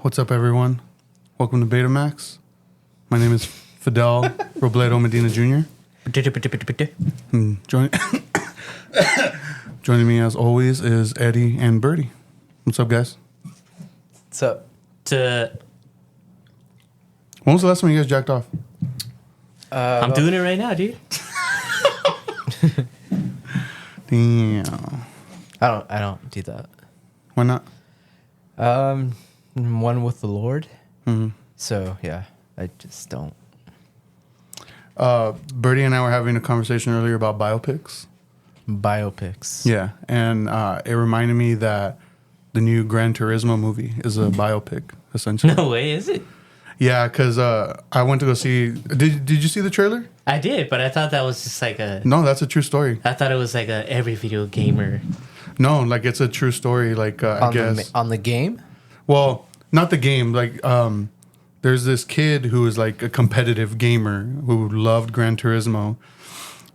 What's up, everyone? Welcome to Betamax. My name is Fidel Robledo Medina Jr. And joining me, as always, is Eddie and Birdie. What's up, guys? What's up? When was the last time you guys jacked off? I'm doing it right now, dude. Damn. I don't do that. Why not? One with the Lord. Mm-hmm. So yeah, I just don't. Birdie and I were having a conversation earlier about biopics. Biopics. Yeah, and it reminded me that the new Gran Turismo movie is a biopic, essentially. No way, is it? Yeah, because I went to go see... Did you see the trailer? I did, but I thought that was just like a... No, that's a true story. I thought it was like a every video gamer. No, like it's a true story. Like I guess on the game. Well, not the game. Like there's this kid who is like a competitive gamer who loved Gran Turismo,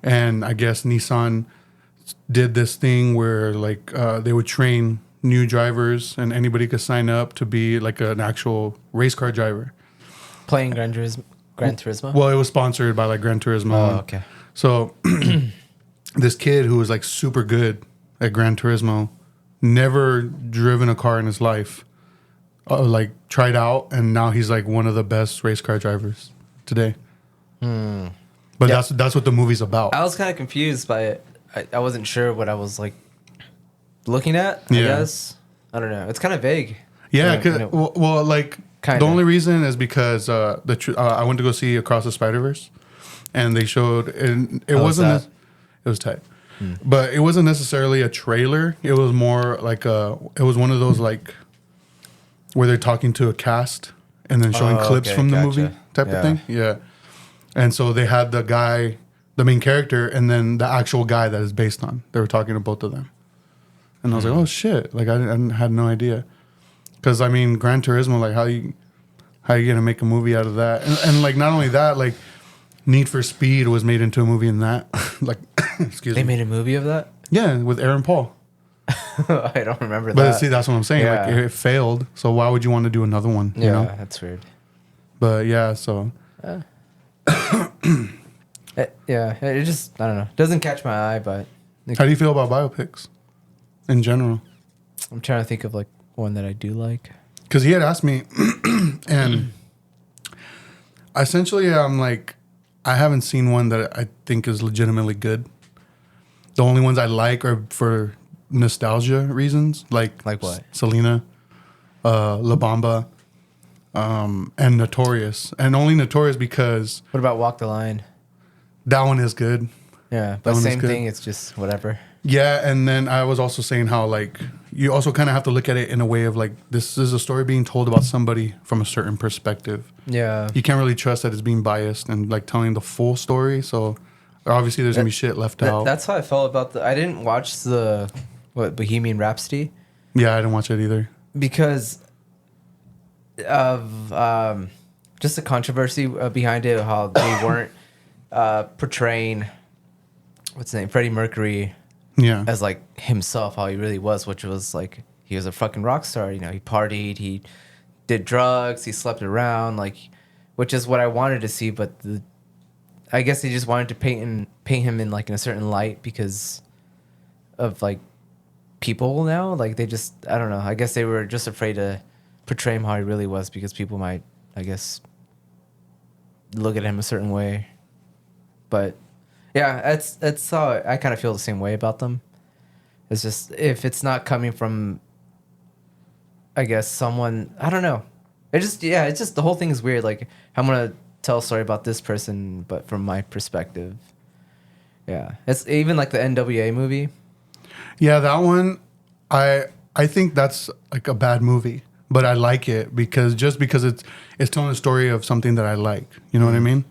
and I guess Nissan did this thing where like they would train new drivers, and anybody could sign up to be like an actual race car driver. Playing Gran Turismo. Well, it was sponsored by like Gran Turismo. Oh, okay. So this kid who was like super good at Gran Turismo, never driven a car in his life, like tried out, and now he's like one of the best race car drivers today. But Yeah. that's what the movie's about. I was kind of confused by it. I wasn't sure what I was like looking at. I Yeah. guess I don't know. It's kind of vague. Yeah, You know, well, like Kinda. the only reason is because I went to go see Across the Spider-Verse, and they showed it How was wasn't that? it was tight, but it wasn't necessarily a trailer. It was more like it was one of those like where they're talking to a cast and then showing clips okay, from the gotcha. movie type Yeah. of thing. Yeah, and so they had the guy, the main character, and then the actual guy that is based on. They were talking to both of them, and I was like, oh shit! Like I had no idea. Because I mean, Gran Turismo, like how you gonna make a movie out of that? And like not only that, like Need for Speed was made into a movie in that. Like, excuse They me. made a movie of that. Yeah, with Aaron Paul. I don't remember But that. see, that's what I'm saying. Like Yeah. it failed, so why would you want to do another one? Yeah, You know? that's weird. But yeah, so It just I don't know. Doesn't catch my eye, but how do you feel about biopics in general? I'm trying to think of like one that I do like. Because he had asked me, and essentially, I'm like, I haven't seen one that I think is legitimately good. The only ones I like are for nostalgia reasons, like what? Selena, La Bamba, and Notorious. And only Notorious because What about Walk the Line? that one is good. Yeah, That but one is same good. thing. It's just whatever. Yeah, and then I was also saying how like you also kind of have to look at it in a way of like this is a story being told about somebody from a certain perspective. Yeah, You can't really trust that it's being biased and like telling the full story. So obviously there's gonna be shit left out. that's how I felt about I didn't watch the Bohemian Rhapsody Yeah, I didn't watch it either. because of just the controversy behind it. How they weren't portraying what's his name, Freddie Mercury, Yeah, as like himself, how he really was, which was like he was a fucking rock star. You know, he partied, he did drugs, he slept around, like, which is what I wanted to see. But I guess they just wanted to paint him in like in a certain light because of like people now. Like they just, I don't know. I guess they were just afraid to portray him how he really was because people might, I guess, look at him a certain way. But yeah, that's how I kind of feel the same way about them. It's just if it's not coming from, I guess, someone, I don't know. It's just the whole thing is weird. Like I'm gonna tell a story about this person, but from my perspective. Yeah, it's even like the NWA movie. yeah, that one. I think that's like a bad movie, but I like it because it's telling a story of something that I like. You know what I mean?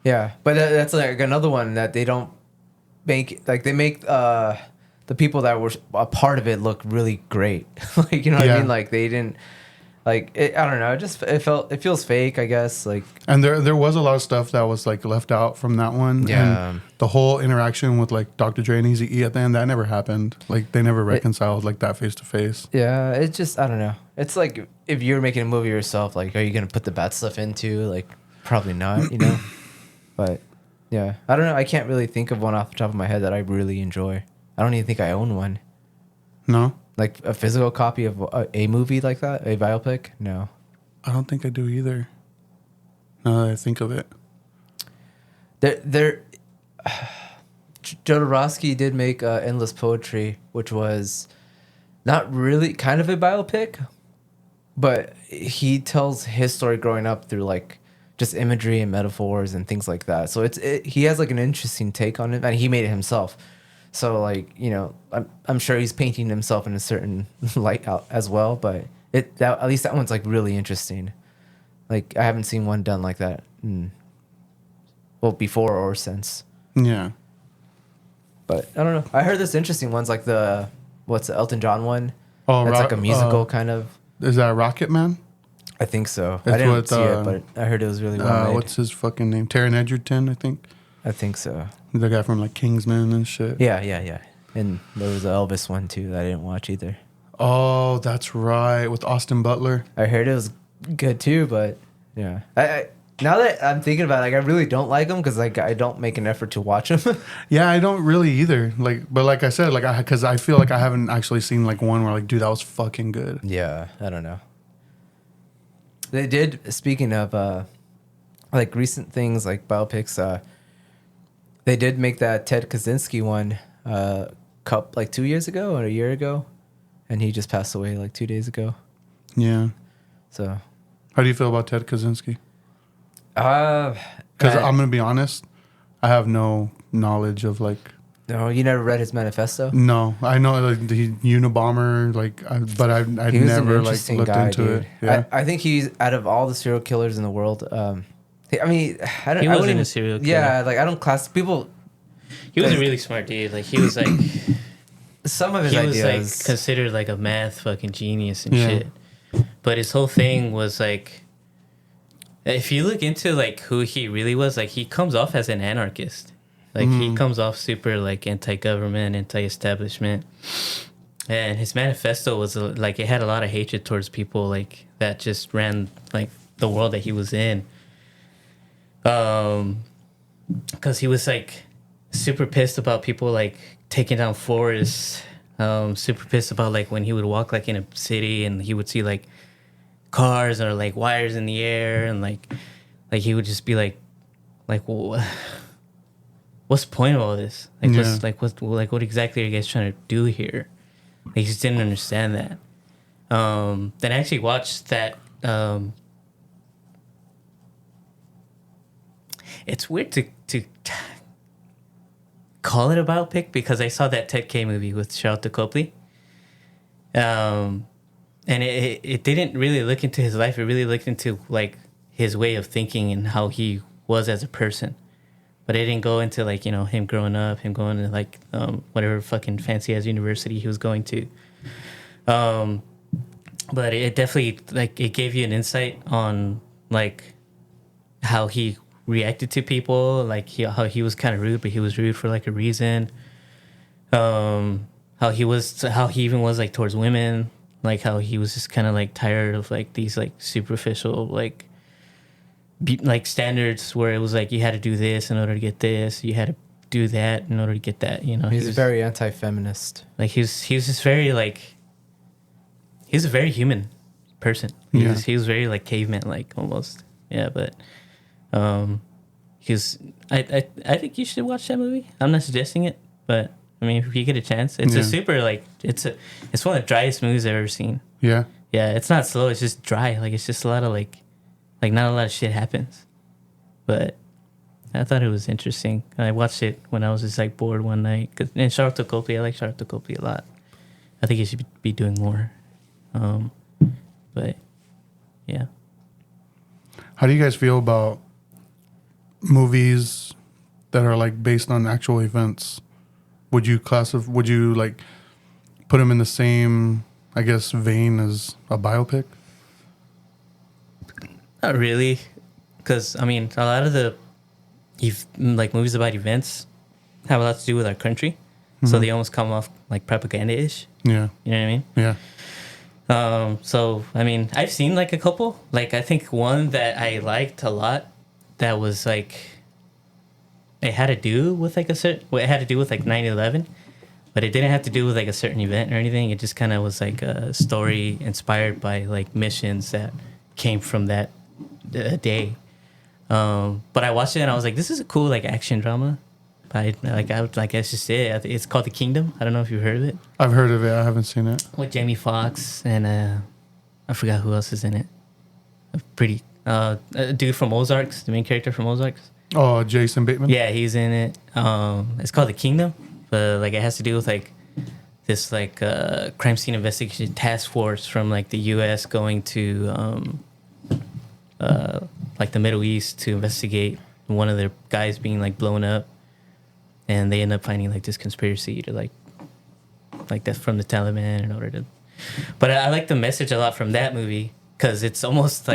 Yeah, but that's like another one that they don't make. Like they make the people that were a part of it look really great. Like you know what Yeah. I mean? Like they didn't. Like I don't know. It feels fake. I guess like And there was a lot of stuff that was like left out from that one. Yeah. And the whole interaction with like Dr. Dre and Eazy-E at the end, that never happened. Like they never reconciled like that face to face. yeah. It's just I don't know. It's like if you're making a movie yourself, like, are you gonna put the bad stuff into? Like, probably not, you know. But yeah, I don't know. I can't really think of one off the top of my head that I really enjoy. I don't even think I own one. No, Like a physical copy of a movie like that, a biopic. No. I don't think I do either. Now that I think of it. Jodorowsky did make Endless Poetry, which was not really kind of a biopic, but he tells his story growing up through like just imagery and metaphors and things like that. So he has like an interesting take on it, and he made it himself. So like, you know, I'm sure he's painting himself in a certain light out as well, but at least that one's like really interesting. Like I haven't seen one done like that. Well, before or since. Yeah. But I don't know. I heard this interesting ones like what's the Elton John one? Oh, That's like a musical kind of. Is that Rocket Man? I think so. It's I didn't with, see it, but I heard it was really well made. What's his fucking name? Taron Egerton, I think. I think so. The guy from like Kingsman and shit. Yeah. And there was the Elvis one too that I didn't watch either. Oh, that's right. With Austin Butler. I heard it was good too, but yeah. I now that I'm thinking about it, like I really don't like them because like I don't make an effort to watch them. Yeah, I don't really either. Like, but like I said, like because I feel like I haven't actually seen like one where like, dude, that was fucking good. Yeah, I don't know. They did. Speaking of like recent things like biopics, they did make that Ted Kaczynski one like 2 years ago or a year ago, and he just passed away like 2 days ago. Yeah. So, how do you feel about Ted Kaczynski? Because I'm gonna be honest, I have no knowledge of like. No, you never read his manifesto? No, I know like the Unabomber, like, but I've never like looked into it. Yeah. I think he's out of all the serial killers in the world. I mean, I don't. He I wasn't wouldn't a serial killer. Yeah, like I don't class people. He was a really smart dude. Like he was like Some of his he ideas. was like considered like a math fucking genius and Yeah. shit. But his whole thing was like, if you look into like who he really was, like he comes off as an anarchist. Like he comes off super like anti-government, anti-establishment, and his manifesto was like it had a lot of hatred towards people like that just ran like the world that he was in. Because he was like super pissed about people like taking down forests. Super pissed about like when he would walk like in a city and he would see like cars or like wires in the air and like he would just be like well, what's the point of all this? Like what exactly are you guys trying to do here? Like, he just didn't understand that. Then I actually watched that. It's weird to call it a biopic because I saw that Ted K movie with Charlotte Copley. And it didn't really look into his life. It really looked into like his way of thinking and how he was as a person. But it didn't go into like, you know, him growing up, him going to like whatever fucking fancy ass university he was going to. But it definitely like it gave you an insight on like how he reacted to people, like how he was kind of rude, but he was rude for like a reason. How he even was like towards women, like how he was just kind of like tired of like these like superficial like standards where it was like you had to do this in order to get this, you had to do that in order to get that, you know. He's very anti-feminist. Like he was just very like he's a very human person. He was very like caveman like almost. Yeah, but because I think you should watch that movie. I'm not suggesting it, but I mean if you get a chance, it's a super like it's one of the driest movies I've ever seen. Yeah. Yeah, it's not slow. It's just dry. Like it's just a lot of like not a lot of shit happens. But I thought it was interesting. I watched it when I was just like bored one night. And Charlotte Copley, I like Charlotte Copley a lot. I think he should be doing more. But yeah. How do you guys feel about movies that are like based on actual events? Would you like put them in the same, I guess, vein as a biopic? Not really, because I mean, a lot of the like movies about events have a lot to do with our country, so they almost come off like propaganda-ish. Yeah, You know what I mean? yeah, So I mean, I've seen like a couple. Like I think one that I liked a lot that was like it had to do with like a certain. Well, it had to do with like 9/11, but it didn't have to do with like a certain event or anything. It just kind of was like a story inspired by like missions that came from that day. But I watched it and I was like, this is a cool like action drama. That's just it. It's called The Kingdom. I don't know if you've heard of it. I've heard of it. I haven't seen it. With Jamie Foxx and I forgot who else is in it. A dude from Ozarks, the main character from Ozarks. Oh, Jason Bateman. Yeah, he's in it. It's called The Kingdom, but like it has to do with like this like crime scene investigation task force from like the U.S. going to like the Middle East to investigate one of their guys being like blown up, and they end up finding like this conspiracy to like that's from the Taliban in order to. But I like the message a lot from that movie because it's almost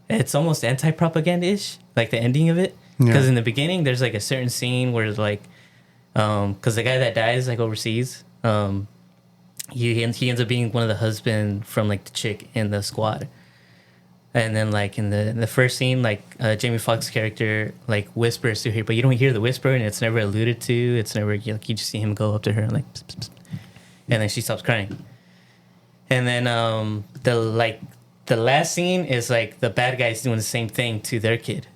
anti-propaganda-ish, like the ending of it. Because in the beginning, there's like a certain scene where like, because the guy that dies like overseas, he ends up being one of the husband from like the chick in the squad. And then like in the first scene, like Jamie Foxx's character like whispers to her, but you don't hear the whisper, and it's never alluded to. It's never like you just see him go up to her and like, pss, pss, pss, and then she stops crying. And then the last scene is like the bad guy's doing the same thing to their kid,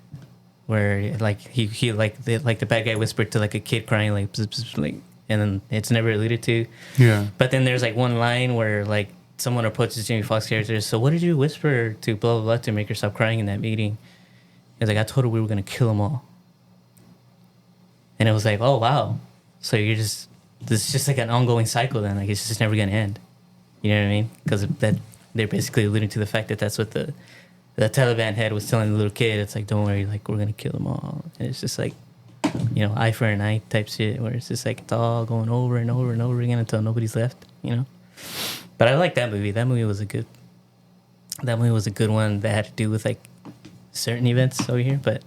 where like he like the bad guy whispered to like a kid crying like, pss, pss, pss, like, and then it's never alluded to. Yeah. But then there's like one line where like someone approaches Jamie Foxx character. So what did you whisper to blah blah blah to make her stop crying in that meeting? It's like I told her we were gonna kill them all. And it was like, oh wow, so this is just like an ongoing cycle then. Like it's just never gonna end. You know what I mean? Because that they're basically alluding to the fact that that's what the Taliban head was telling the little kid. It's like, don't worry, like we're gonna kill them all. And it's just like, you know, eye for an eye type shit, where it's just like it's all going over and over and over again until nobody's left. You know. But I like that movie. That movie was a good one that had to do with like certain events over here. But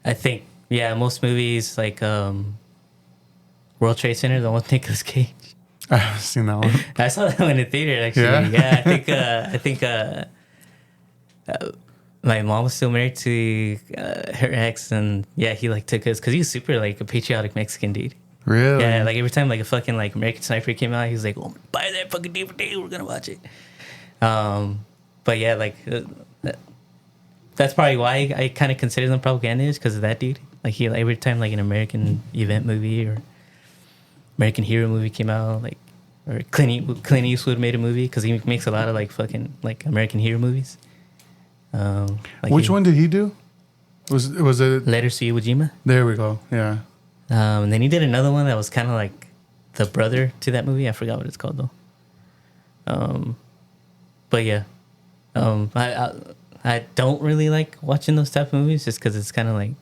I think most movies like World Trade Center, the one with Nicolas Cage. I haven't seen that one. I saw that one in the theater actually. Yeah, I think my mom was still married to her ex, and he like took us because he was super like a patriotic Mexican dude. Really? Yeah, like every time like a fucking like American Sniper came out, he was like, "Oh, buy that fucking DVD, we're gonna watch it." But yeah, like that's probably why I kind of consider them propagandists because of that dude. Like he every time like an American event movie or American hero movie came out, like or Clint Eastwood made a movie because he makes a lot of like fucking like American hero movies. Which one did he do? Was it Letters to Iwo Jima? There we go. Yeah. And then he did another one that was kind of like the brother to that movie. I forgot what it's called though. But yeah, I don't really like watching those type of movies just because it's kind of like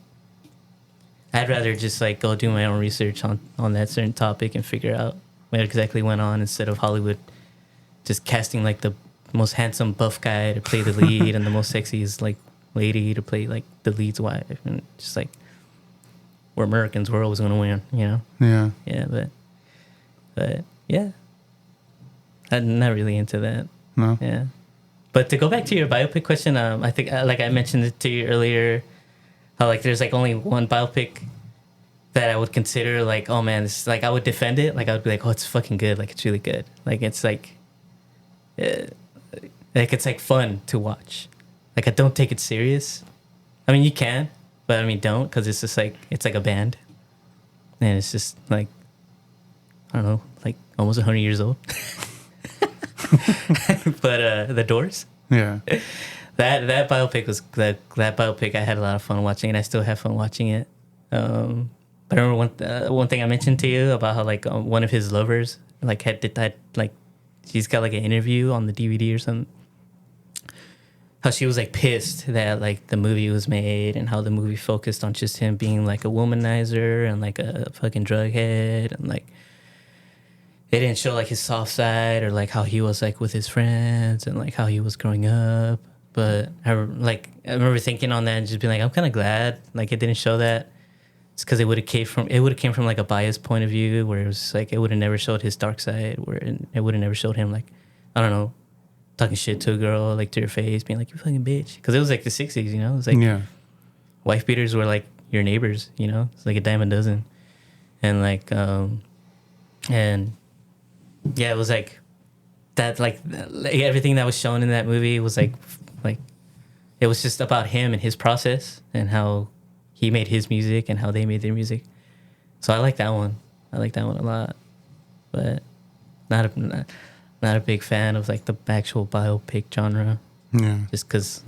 I'd rather just like go do my own research on that certain topic and figure out what exactly went on instead of Hollywood just casting like the most handsome buff guy to play the lead and the most sexiest like lady to play like the lead's wife, and just like we're Americans, we're always gonna win, you know? Yeah. Yeah, but yeah, I'm not really into that. No. Yeah, but to go back to your biopic question, I think like I mentioned it to you earlier, how like there's like only one biopic that I would consider like, oh man, this like I would defend it, like I would be like, oh, it's fucking good, like it's really good, like it's like it's like fun to watch. Like I don't take it serious. I mean, you can, but I mean, don't, because it's just like it's like a band, and it's just like I don't know, like almost 100 years old. But the Doors. Yeah. That biopic was that biopic. I had a lot of fun watching, and I still have fun watching it. But I remember one thing I mentioned to you about how like one of his lovers like had like she's got like an interview on the DVD or something. How she was like pissed that like the movie was made and how the movie focused on just him being like a womanizer and like a fucking drug head, and like they didn't show like his soft side or like how he was like with his friends and like how he was growing up. But I remember thinking on that and just being like, I'm kind of glad like it didn't show that. It's because it would have came from like a biased point of view where it was like it would have never showed his dark side, where it would have never showed him like, I don't know, talking shit to a girl, like to her face, being like, "You fucking bitch," because it was like the '60s, you know. It was like Yeah. wife beaters were like your neighbors, you know. It's like a dime a dozen, and like and yeah, it was like that. Like everything that was shown in that movie was like it was just about him and his process and how he made his music and how they made their music. So I like that one. I like that one a lot, but not a big fan of like the actual biopic genre. Yeah. Just because,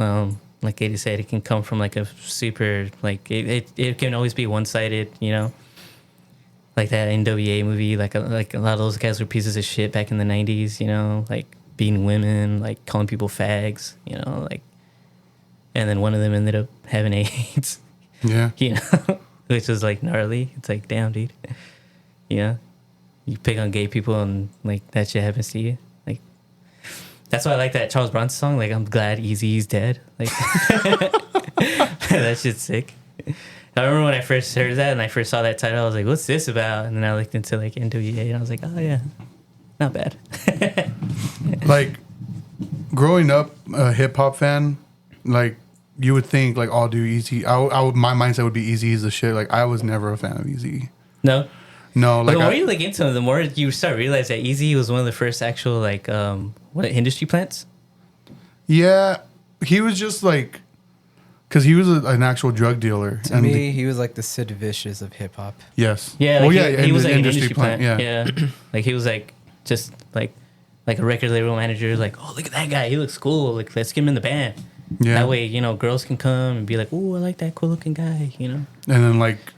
like Katie said, it can come from like a super like it can always be one sided, you know. Like that NWA movie, like a lot of those guys were pieces of shit back in the '90s, you know, like beating women, like calling people fags, you know, like, and then one of them ended up having AIDS. Yeah. You know, which was like gnarly. It's like, damn, dude. You know, you pick on gay people and like that shit happens to you. Like, that's why I like that Charles Bronson song. Like, I'm glad Eazy-E's dead. Like, that shit's sick. I remember when I first heard that and I first saw that title, I was like, what's this about? And then I looked into like NWA and I was like, oh yeah, not bad. Like, growing up a hip hop fan, like, you would think like, oh, dude, Easy. I would, my mindset would be Easy is the shit. Like, I was never a fan of Easy. No? No, like, the more you look into him, the more you start to realize that Eazy was one of the first actual like industry plants. yeah, he was just like, because he was an actual drug dealer. To me, he was like the Sid Vicious of hip hop. Yes. Yeah, Well, like he was the like an industry plant. Yeah. Yeah. Like he was like just like a record label manager. Like, oh, look at that guy, he looks cool. Like, let's get him in the band. Yeah. That way, you know, girls can come and be like, oh, I like that cool looking guy. You know. And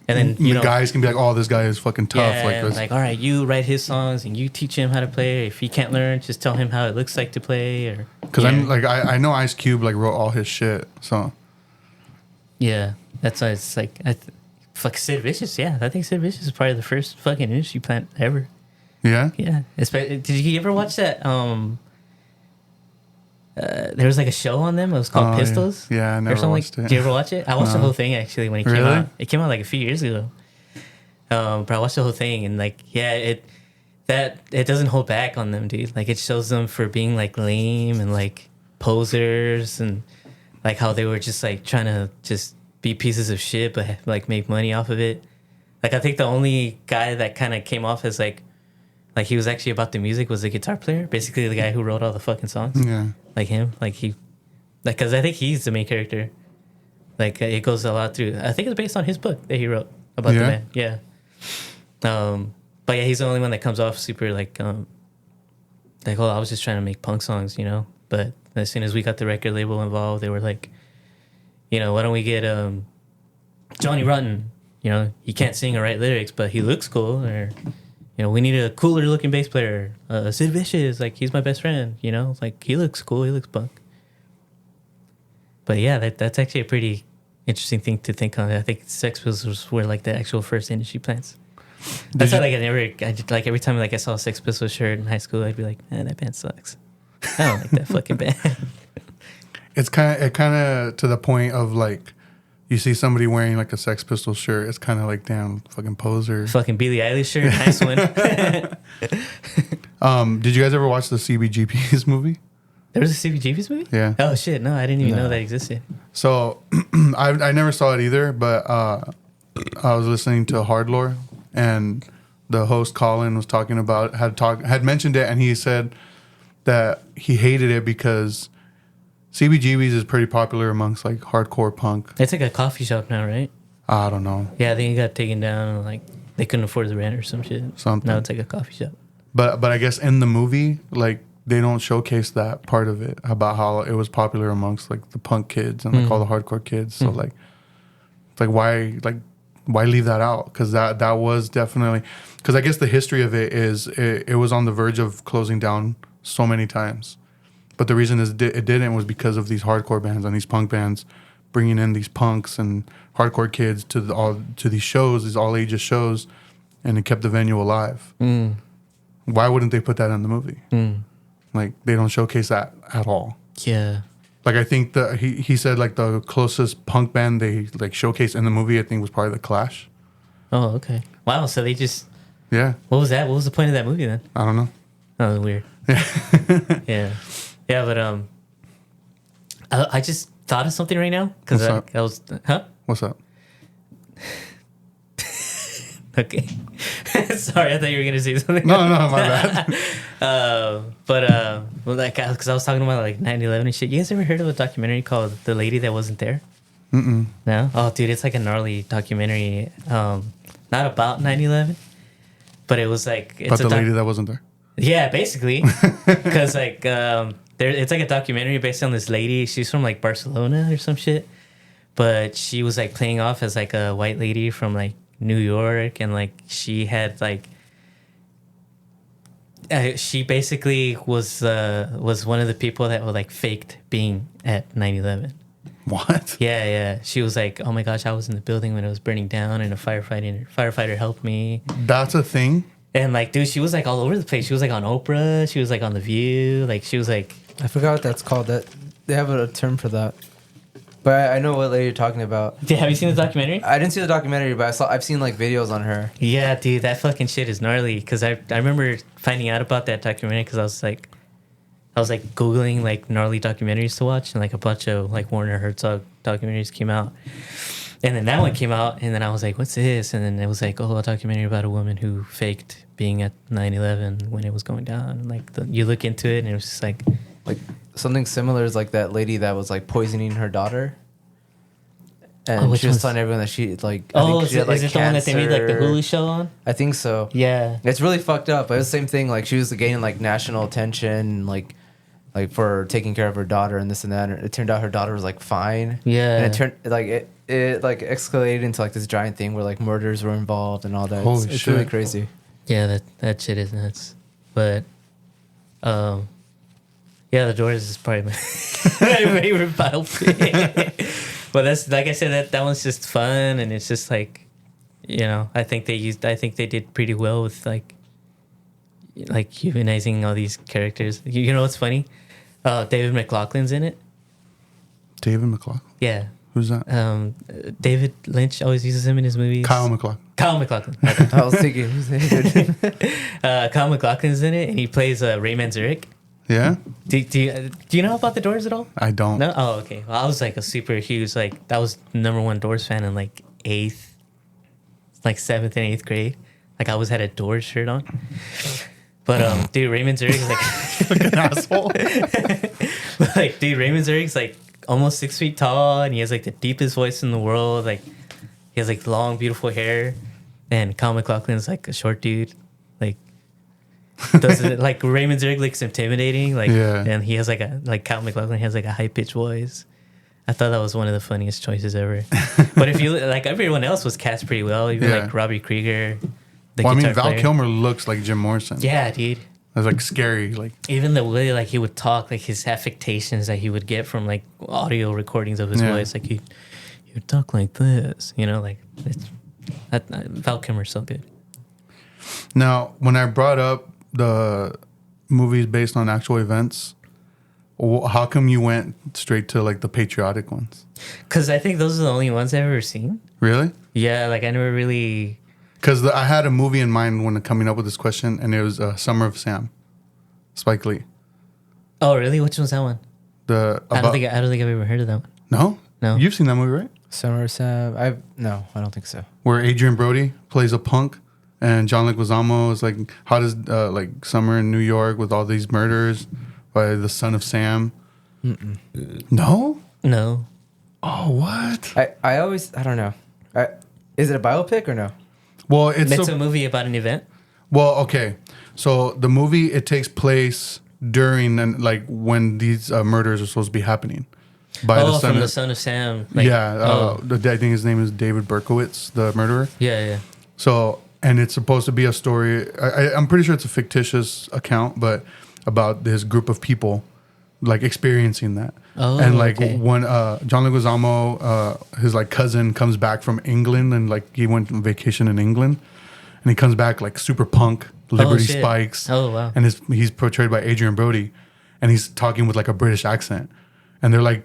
then you the know, guys can be like, oh, this guy is fucking tough. Yeah, Like, and this. like, all right, you write his songs and you teach him how to play. If he can't learn, just tell him how it looks like to play. Or Because yeah. I'm like, I know Ice Cube like wrote all his shit. So Yeah, that's why it's like, fuck Sid Vicious. Yeah, I think Sid Vicious is probably the first fucking industry plant ever. yeah. Yeah, did you ever watch that? There was like a show on them. It was called Oh, Pistols. yeah, I never or something watched it. Did you ever watch it? I watched the No. whole thing actually when it came Really? out. It came out like a few years ago. But I watched the whole thing and like, yeah, it doesn't hold back on them, dude. Like, it shows them for being like lame and like posers and like how they were just like trying to just be pieces of shit but like make money off of it. Like, I think the only guy that kind of came off as like he was actually about the music was the guitar player, basically the guy who wrote all the fucking songs. Yeah. Like him, because I think he's the main character. Like, it goes a lot through. I think it's based on his book that he wrote about the Yeah? band. Yeah. But yeah, he's the only one that comes off super like oh, I was just trying to make punk songs, you know. But as soon as we got the record label involved, they were like, you know, why don't we get Johnny Rotten? You know, he can't sing or write lyrics, but he looks cool. Or, you know, we need a cooler looking bass player. Sid Vicious, like, he's my best friend. You know, like, he looks cool. He looks punk. But yeah, that's actually a pretty interesting thing to think on. I think Sex Pistols were like the actual first industry plants. That's why, like, like every time like I saw a Sex Pistols shirt in high school, I'd be like, man, that band sucks. I don't like that fucking band. It's kind of to the point of like, you see somebody wearing like a Sex Pistols shirt, it's kind of like, damn, fucking poser. Fucking Billie Eilish shirt, nice one. Did you guys ever watch the CBGB's movie? There was a CBGB's movie? Yeah. Oh shit, no, I didn't even know that existed. So I never saw it either, but I was listening to Hard Lore, and the host Colin was talking about had mentioned it, and he said that he hated it because CBGB's is pretty popular amongst like hardcore punk. It's like a coffee shop now, right? I don't know. Yeah, I think it got taken down and like they couldn't afford the rent or some shit. Something. Now it's like a coffee shop. But I guess in the movie, like, they don't showcase that part of it about how it was popular amongst like the punk kids and like all the hardcore kids. So like, it's like why leave that out? Because that was definitely, because I guess the history of it is it was on the verge of closing down so many times, but the reason it didn't was because of these hardcore bands and these punk bands bringing in these punks and hardcore kids to these shows, these all ages shows, and it kept the venue alive. Why wouldn't they put that in the movie? Like, they don't showcase that at all. Yeah. Like, I think he said like the closest punk band they like showcased in the movie, I think, was probably the Clash. Oh, okay. Wow. So they just. Yeah. What was that? What was the point of that movie then? I don't know. Oh, weird. Yeah. Yeah, but I just thought of something right now because What's up? I was, huh? What's up? Okay. Sorry, I thought you were gonna say something. No, my bad. Well, like, because I was talking about like 9/11 and shit. You guys ever heard of a documentary called "The Lady That Wasn't There"? Mm-mm. No. Oh, dude, it's like a gnarly documentary. Not about 9/11, but it was like it's But the lady that wasn't there. Yeah, basically, because like it's like a documentary based on this lady. She's from like Barcelona or some shit, but she was like playing off as like a white lady from like New York, and like she had like she basically was one of the people that were like faked being at 9/11. What? Yeah. She was like, "Oh my gosh, I was in the building when it was burning down, and a firefighter helped me." That's a thing. And like, dude, she was like all over the place. She was like on Oprah. She was like on The View. Like, she was like, I forgot what that's called. That they have a term for that. But I know what lady you're talking about. have you seen the documentary? I didn't see the documentary, but I've seen like videos on her. Yeah, dude, that fucking shit is gnarly. Because I remember finding out about that documentary because I was like Googling like gnarly documentaries to watch, and like a bunch of like Werner Herzog documentaries came out. And then that one came out, and then I was like, what's this? And then it was like, oh, a documentary about a woman who faked being at 9/11 when it was going down. And like, you look into it, and it was just like Something similar is like that lady that was like poisoning her daughter. And she was telling everyone that she like... is it the one that they made like the Hulu show on? I think so. Yeah. It's really fucked up. But it was the same thing. Like she was gaining like national attention, like for taking care of her daughter and this and that. And it turned out her daughter was like fine. Yeah. And it turned like it like escalated into like this giant thing where like murders were involved and all that. Holy it's shit. really crazy. Yeah, that shit is nuts. But, yeah, The Doors is probably my favorite biopic. But that's, like I said, that one's just fun, and it's just like, you know, I think they did pretty well with like humanizing all these characters. You know what's funny? David McLaughlin's in it. David McLaughlin. Yeah. Who's that? David Lynch always uses him in his movies. Kyle MacLachlan. Kyle MacLachlan. I was thinking, who's that? Kyle MacLachlan's in it, and he plays Ray Manzarek. Yeah? Do you know about The Doors at all? I don't. No? Oh, okay. Well, I was like a super huge, like, that was #1 Doors fan in like 7th and 8th grade. Like, I always had a Doors shirt on. But, dude, Ray Manzarek is like... Fucking asshole. But, like, dude, Ray Manzarek's like almost 6 feet tall, and he has like the deepest voice in the world. Like, he has like long, beautiful hair. And Kyle MacLachlan's like a short dude. Like, doesn't like Ray Manzarek looks intimidating. Like, Yeah. and he has like Kyle MacLachlan has like a high pitched voice. I thought that was one of the funniest choices ever. But if you like, everyone else was cast pretty well. Even like Robbie Krieger. Well, I mean, Val Kilmer looks like Jim Morrison. Yeah, dude. It's like scary. Like Even the way like he would talk, like his affectations that he would get from like audio recordings of his voice, like he would talk like this, you know, like Val Kilmer's so good. Now, when I brought up the movies based on actual events, how come you went straight to like the patriotic ones? Because I think those are the only ones I've ever seen. Really? Yeah, like I never really. Because I had a movie in mind when coming up with this question, and it was Summer of Sam, Spike Lee. Oh, really? Which one's that one? I don't think I've ever heard of that one. No. You've seen that movie, right? Summer Sam. No, I don't think so. Where Adrian Brody plays a punk, and John Leguizamo is like, how does like summer in New York with all these murders by the son of Sam? Mm-mm. No. Oh, what? I don't know. Is it a biopic or no? Well, it's a movie about an event. Well, okay. So the movie, it takes place during and like when these murders are supposed to be happening. By the son from the son of Sam. Like, I think his name is David Berkowitz, the murderer. Yeah. So, and it's supposed to be a story. I'm pretty sure it's a fictitious account, but about this group of people like experiencing that. Oh, and like when John Leguizamo, his like cousin comes back from England, and like he went on vacation in England, and he comes back like super punk, Liberty Spikes. Oh wow! And he's portrayed by Adrian Brody, and he's talking with like a British accent, and they're like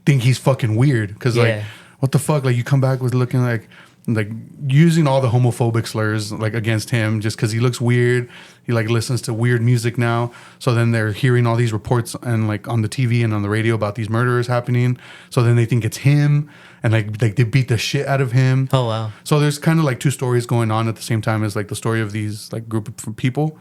think he's fucking weird because like what the fuck, like you come back with looking like like using all the homophobic slurs like against him just because he looks weird. He like listens to weird music now. So then they're hearing all these reports and like on the TV and on the radio about these murders happening. So then they think it's him and like they beat the shit out of him. Oh wow. So there's kind of like two stories going on at the same time as like the story of these like group of people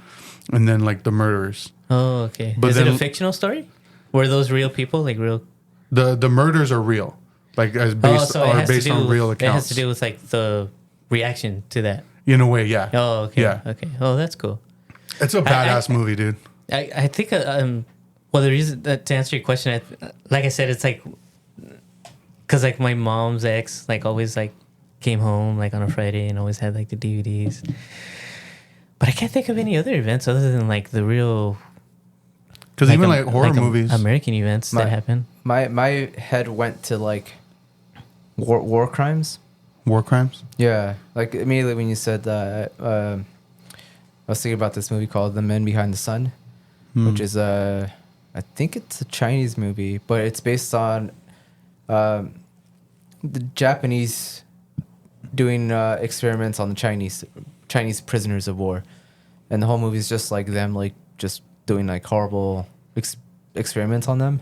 and then like the murderers. Oh okay. But Is then- it a fictional story? Were those real people? Like real? The murders are real. Like as based so it has to based do on real It has accounts. to do with like the reaction to that. In a way, yeah. Oh okay. Yeah. Okay. Oh that's cool. It's a badass movie, dude. I think well the reason that to answer your question, like I said, it's like because like my mom's ex like always like came home like on a Friday and always had like the DVDs. But I can't think of any other events other than like the real. Because even like horror movies. American events that happen. My head went to like war crimes. War crimes? Yeah, like immediately when you said that, I was thinking about this movie called The Men Behind the Sun, which is I think it's a Chinese movie, but it's based on the Japanese doing experiments on the Chinese prisoners of war, and the whole movie is just like them like just doing like horrible experiments on them.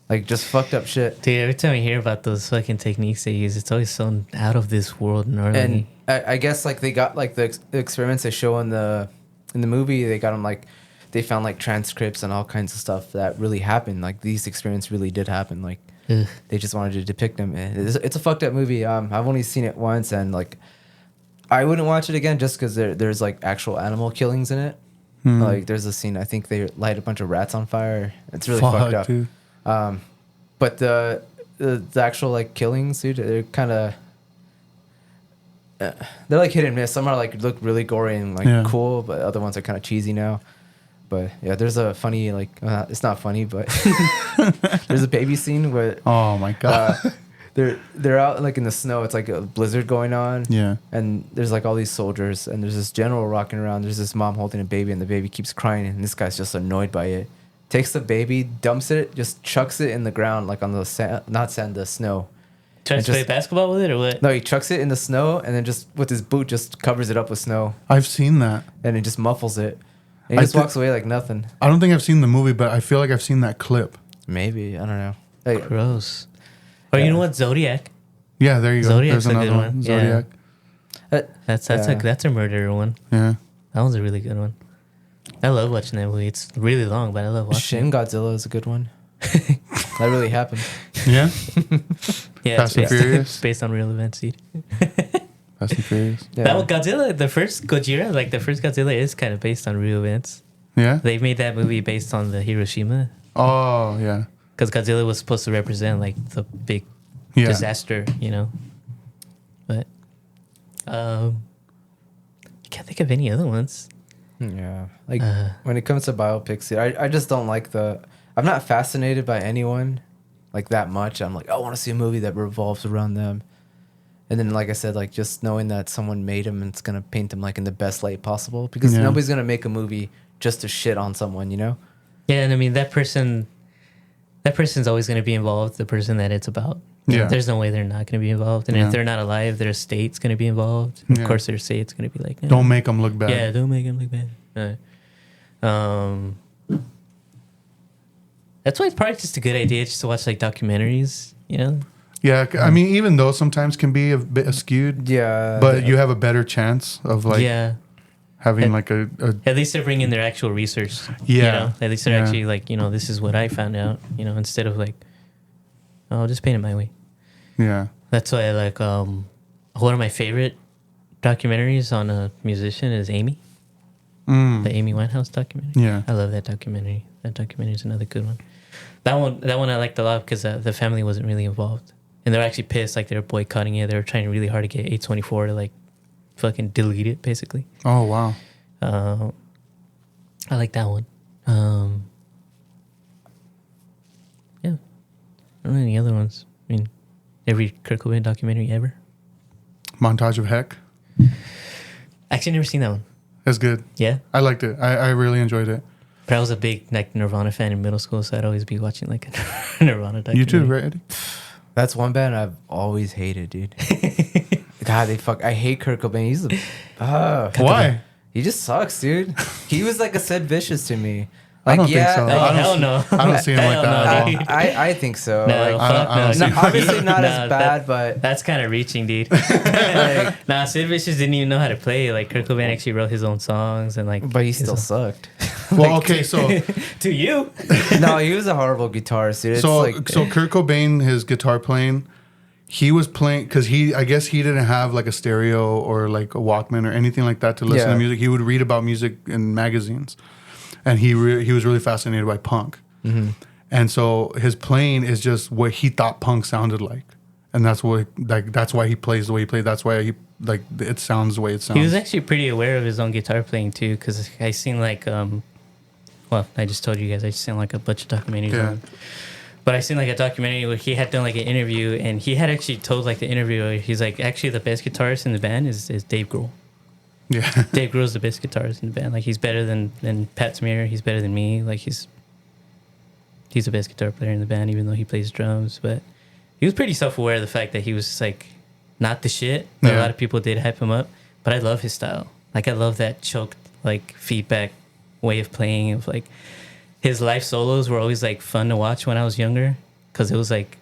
Like just fucked up shit. Dude, every time I hear about those fucking techniques they use, it's always so out of this world gnarly. And I guess like they got like the experiments they show in the movie, they got them like they found like transcripts and all kinds of stuff that really happened. Like these experiments really did happen. Like Ugh. they just wanted to depict them. It's a fucked up movie. I've only seen it once and like I wouldn't watch it again just because there's like actual animal killings in it. Like there's a scene I think they light a bunch of rats on fire. It's really fucked up. Dude. But the actual like killings, dude, they're kind of they're like hit and miss. Some are like look really gory and like cool, but other ones are kind of cheesy now. But yeah, there's a funny like it's not funny, but there's a baby scene where Oh my god. they're out like in the snow. It's like a blizzard going on. Yeah. And there's like all these soldiers, and there's this general rocking around. There's this mom holding a baby, and the baby keeps crying, and this guy's just annoyed by it. Takes the baby, dumps it, just chucks it in the ground, like on the the snow. Tries to play basketball with it or what? No, he chucks it in the snow, and then just with his boot, just covers it up with snow, I've seen that. and it just muffles it. And he I just thi- walks away like nothing. I don't think I've seen the movie, but I feel like I've seen that clip. Maybe, I don't know. Like, Gross. Or you know what? Zodiac. Yeah, there you go. Zodiac's There's a good another one. Zodiac. That's Yeah. that's a murderer one. Yeah. That one's a really good one. I love watching that movie. It's really long, but I love watching Shin Godzilla is a good one. That really happened. Yeah. it. Yeah, Fast and it's based, Furious. based on real events, dude. Fast and Furious. Yeah. That one, Godzilla, the first Gojira, like the first Godzilla is kind of based on real events. Yeah. They made that movie based on the Hiroshima Oh yeah. because Godzilla was supposed to represent like the big Yeah. disaster, you know. But I can't think of any other ones. Yeah, like when it comes to biopics, I just don't like I'm not fascinated by anyone like that much. I'm like, I want to see a movie that revolves around them. And then, like I said, like just knowing that someone made him and it's gonna paint them like in the best light possible because Yeah. nobody's gonna make a movie just to shit on someone, you know? Yeah, and I mean that person's always going to be involved. The person that it's about. Yeah. There's no way they're not going to be involved. And Yeah. if they're not alive, their estate's going to be involved. Of Yeah. course, their estate's going to be like, Don't make them look bad. Yeah, don't make them look bad. That's why it's probably just a good idea just to watch like documentaries. You know. Yeah. I mean, even though sometimes can be a bit skewed, Yeah, but you have a better chance of like having And- like a At least they're bringing their actual research. Yeah. You know? At least they're Yeah. actually like, you know, this is what I found out. You know, instead of like, oh, I'll just paint it my way. yeah. That's why I like one of my favorite documentaries on a musician is Amy. The Amy Winehouse documentary. Yeah. I love that documentary. That documentary is another good one. That one I liked a lot because the family wasn't really involved. And they were actually pissed, like they were boycotting it. They were trying really hard to get A24 to like fucking delete it, basically. Oh wow. I like that one. Yeah. I don't know any other ones. I mean, every Kurt Cobain documentary ever. Montage of Heck. Actually, never seen that one. That's good. Yeah, I liked it. I really enjoyed it. but I was a big like Nirvana fan in middle school, so I'd always be watching like a Nirvana documentary. You too, right, Eddie? that's one band I've always hated, dude. God, I hate Kurt Cobain. He's the Why? he just sucks, dude. He was like a Sid Vicious to me. I Like, don't think so. Oh, I don't hell see- no. I don't see him like Hell that no, at all. dude. I think so. No, Like, fuck I don't no. see- obviously not Nah, as bad, but That's kind of reaching, dude. like, Nah, Sid Vicious didn't even know how to play. Like, Kurt Cobain actually wrote his own songs and like. but he his still own- sucked. Well, okay, so To you. No, he was a horrible guitarist, dude. It's so like so Kurt Cobain, his guitar playing, he was playing because I guess he didn't have like a stereo or like a Walkman or anything like that to listen Yeah. to music. He would read about music in magazines, and he was really fascinated by punk. Mm-hmm. And so his playing is just what he thought punk sounded like, and that's why he plays the way he plays. That's why it sounds the way it sounds. He was actually pretty aware of his own guitar playing too, because I seen like well, I just told you guys I seen like a bunch of documentaries Yeah. on him. But I seen like a documentary where he had done like an interview, and he had actually told like the interviewer, he's like, actually the best guitarist in the band is Dave Grohl. Yeah. Dave Grohl's the best guitarist in the band. Like, he's better than Pat Smear. He's better than me. Like, he's the best guitar player in the band, even though he plays drums. But he was pretty self-aware of the fact that he was just, like, not the shit. But Yeah. a lot of people did hype him up. But I love his style. Like, I love that choked, like, feedback way of playing. Of like, his live solos were always, like, fun to watch when I was younger. Because it was, like,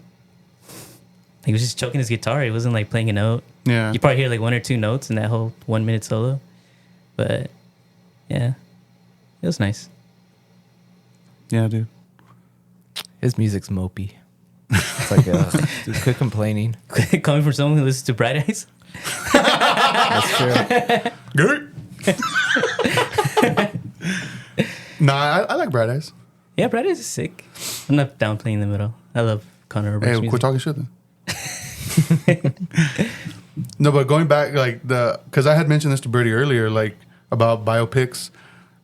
he was just choking his guitar. He wasn't, like, playing a note. Yeah. You probably hear like 1 or 2 notes in that whole 1 minute solo. But yeah, it was nice. Yeah, dude. his music's mopey. It's like dude, quit complaining. Coming from someone who listens to Bright Eyes. That's true. Good. Nah, I like Bright Eyes. Yeah, Bright Eyes is sick. I'm not downplaying them at all. I love Conor Oberst's Hey, music. quit talking shit then. No, but going back, like because I had mentioned this to Birdie earlier, like about biopics.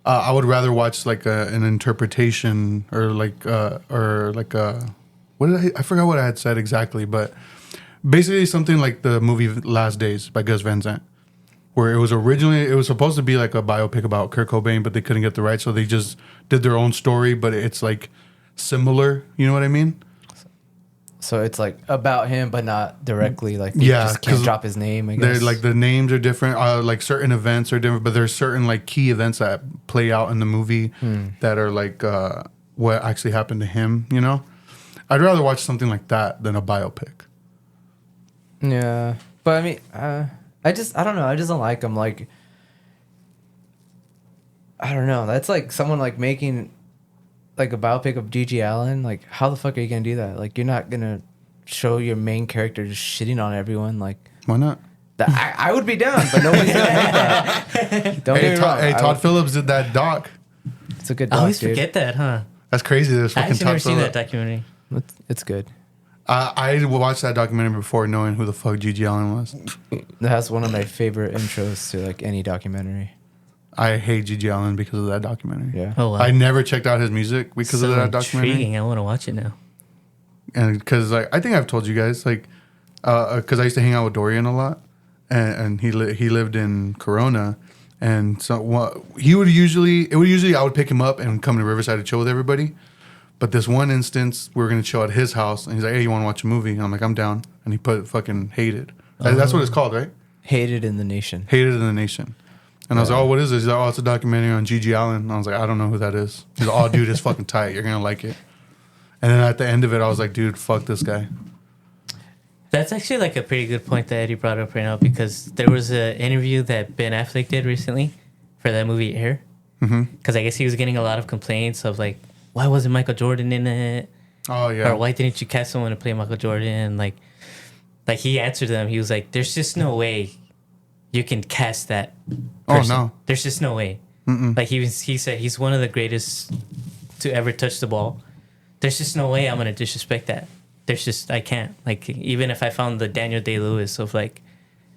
I would rather watch like an interpretation or like what did I forgot what I had said exactly, but basically something like the movie Last Days by Gus Van Sant, where it was supposed to be like a biopic about Kurt Cobain, but they couldn't get the rights, so they just did their own story, but it's like similar. You know what I mean? So it's like about him, but not directly. Like you Yeah, just can't 'cause drop his name. I They're guess. like the names are different. Like certain events are different, but there's certain like key events that play out in the movie that are like what actually happened to him. You know, I'd rather watch something like that than a biopic. Yeah, but I mean, I don't know. I just don't like him. Like, I don't know. That's like someone like making like a biopic of Gigi Allen. Like, how the fuck are you gonna do that? Like, you're not gonna show your main character just shitting on everyone. Like, Why not? I would be down, but nobody's gonna do that. Don't get me wrong. Todd Phillips did that doc. It's a good I doc, always dude. forget that, huh? That's crazy. There's I fucking actually never Todd seen that Phillips. documentary. It's good. I watched that documentary before knowing who the fuck Gigi Allen was. That's one of my favorite intros to like any documentary. I hate Gigi Allen because of that documentary. Yeah. Oh, wow. I never checked out his music because of that documentary. Intriguing. I want to watch it now. And because like I think I've told you guys like because I used to hang out with Dorian a lot, and he lived in Corona, and so it would usually I would pick him up and come to Riverside to chill with everybody, but this one instance we were gonna chill at his house, and he's like, hey, you want to watch a movie? And I'm like, I'm down, and he put fucking Hated. That's what it's called, right? Hated in the Nation. Hated in the Nation. And I was like, oh, what is this? He's like, oh, it's a documentary on Gigi Allen. And I was like, I don't know who that is. He's like, oh, dude, it's fucking tight. You're gonna like it. And then at the end of it, I was like, dude, fuck this guy. That's actually like a pretty good point that Eddie brought up right now, because there was an interview that Ben Affleck did recently for that movie Air. Because I guess he was getting a lot of complaints of like, why wasn't Michael Jordan in it? Oh yeah. Or why didn't you cast someone to play Michael Jordan? Like he answered them. He was like, there's just no way you can cast that person. Oh no. There's just no way. Like he said he's one of the greatest to ever touch the ball. There's just no way I'm gonna disrespect that. I can't. Like, even if I found the Daniel Day-Lewis of like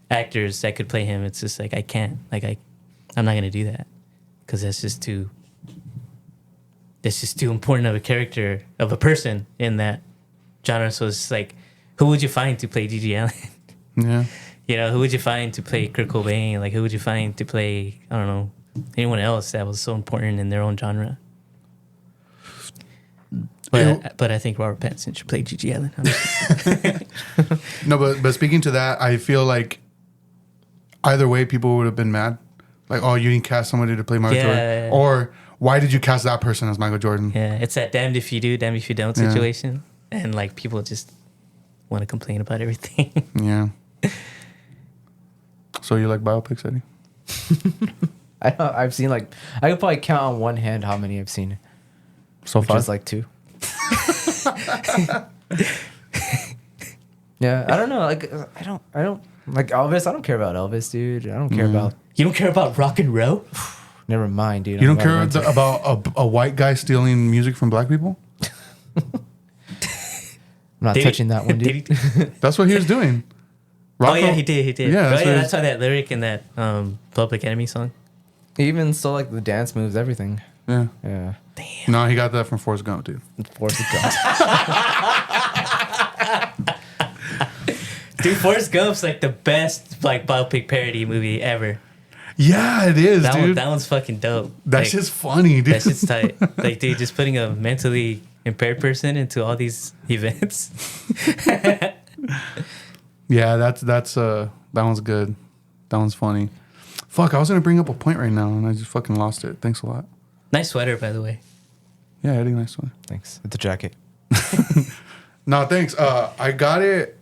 actors that could play him, it's just like I can't. Like I'm not gonna do that, because that's just too important of a character, of a person in that genre. So it's like, who would you find to play Gigi Allen? Yeah. You know, who would you find to play Kurt Cobain? Like, who would you find to play, I don't know, anyone else that was so important in their own genre? But I think Robert Pattinson should play Gigi Allen. No, but speaking to that, I feel like either way, people would have been mad. Like, oh, you didn't cast somebody to play Michael Jordan, or why did you cast that person as Michael Jordan? Yeah, it's that damned if you do, damned if you don't situation, and like people just want to complain about everything. Yeah. So you like biopics, Eddie? I've seen like I could probably count on one hand how many I've seen. So Which far, is like 2. Yeah, I don't know. Like I don't like Elvis. I don't care about Elvis, dude. I don't care about. You don't care about rock and roll? Never mind, dude. you don't care about a white guy stealing music from black people? I'm not Did touching he- that one, dude. did he- That's what he was doing. Oh yeah, he did. Yeah, that's what that's why that lyric in that Public Enemy song. He even stole like the dance moves, everything. Yeah. Yeah. No, he got that from Forrest Gump, dude. Force it down. Dude, Forrest Gump's like the best like biopic parody movie ever. Yeah, it is, dude. That one's fucking dope. That's Like, just funny, dude. that shit's tight. Like, dude, just putting a mentally impaired person into all these events. Yeah, that one's good. That one's funny. Fuck, I was gonna bring up a point right now and I just fucking lost it. Thanks a lot. Nice sweater, by the way. Yeah, Eddie, nice one. Thanks. With the jacket. No, thanks. I got it.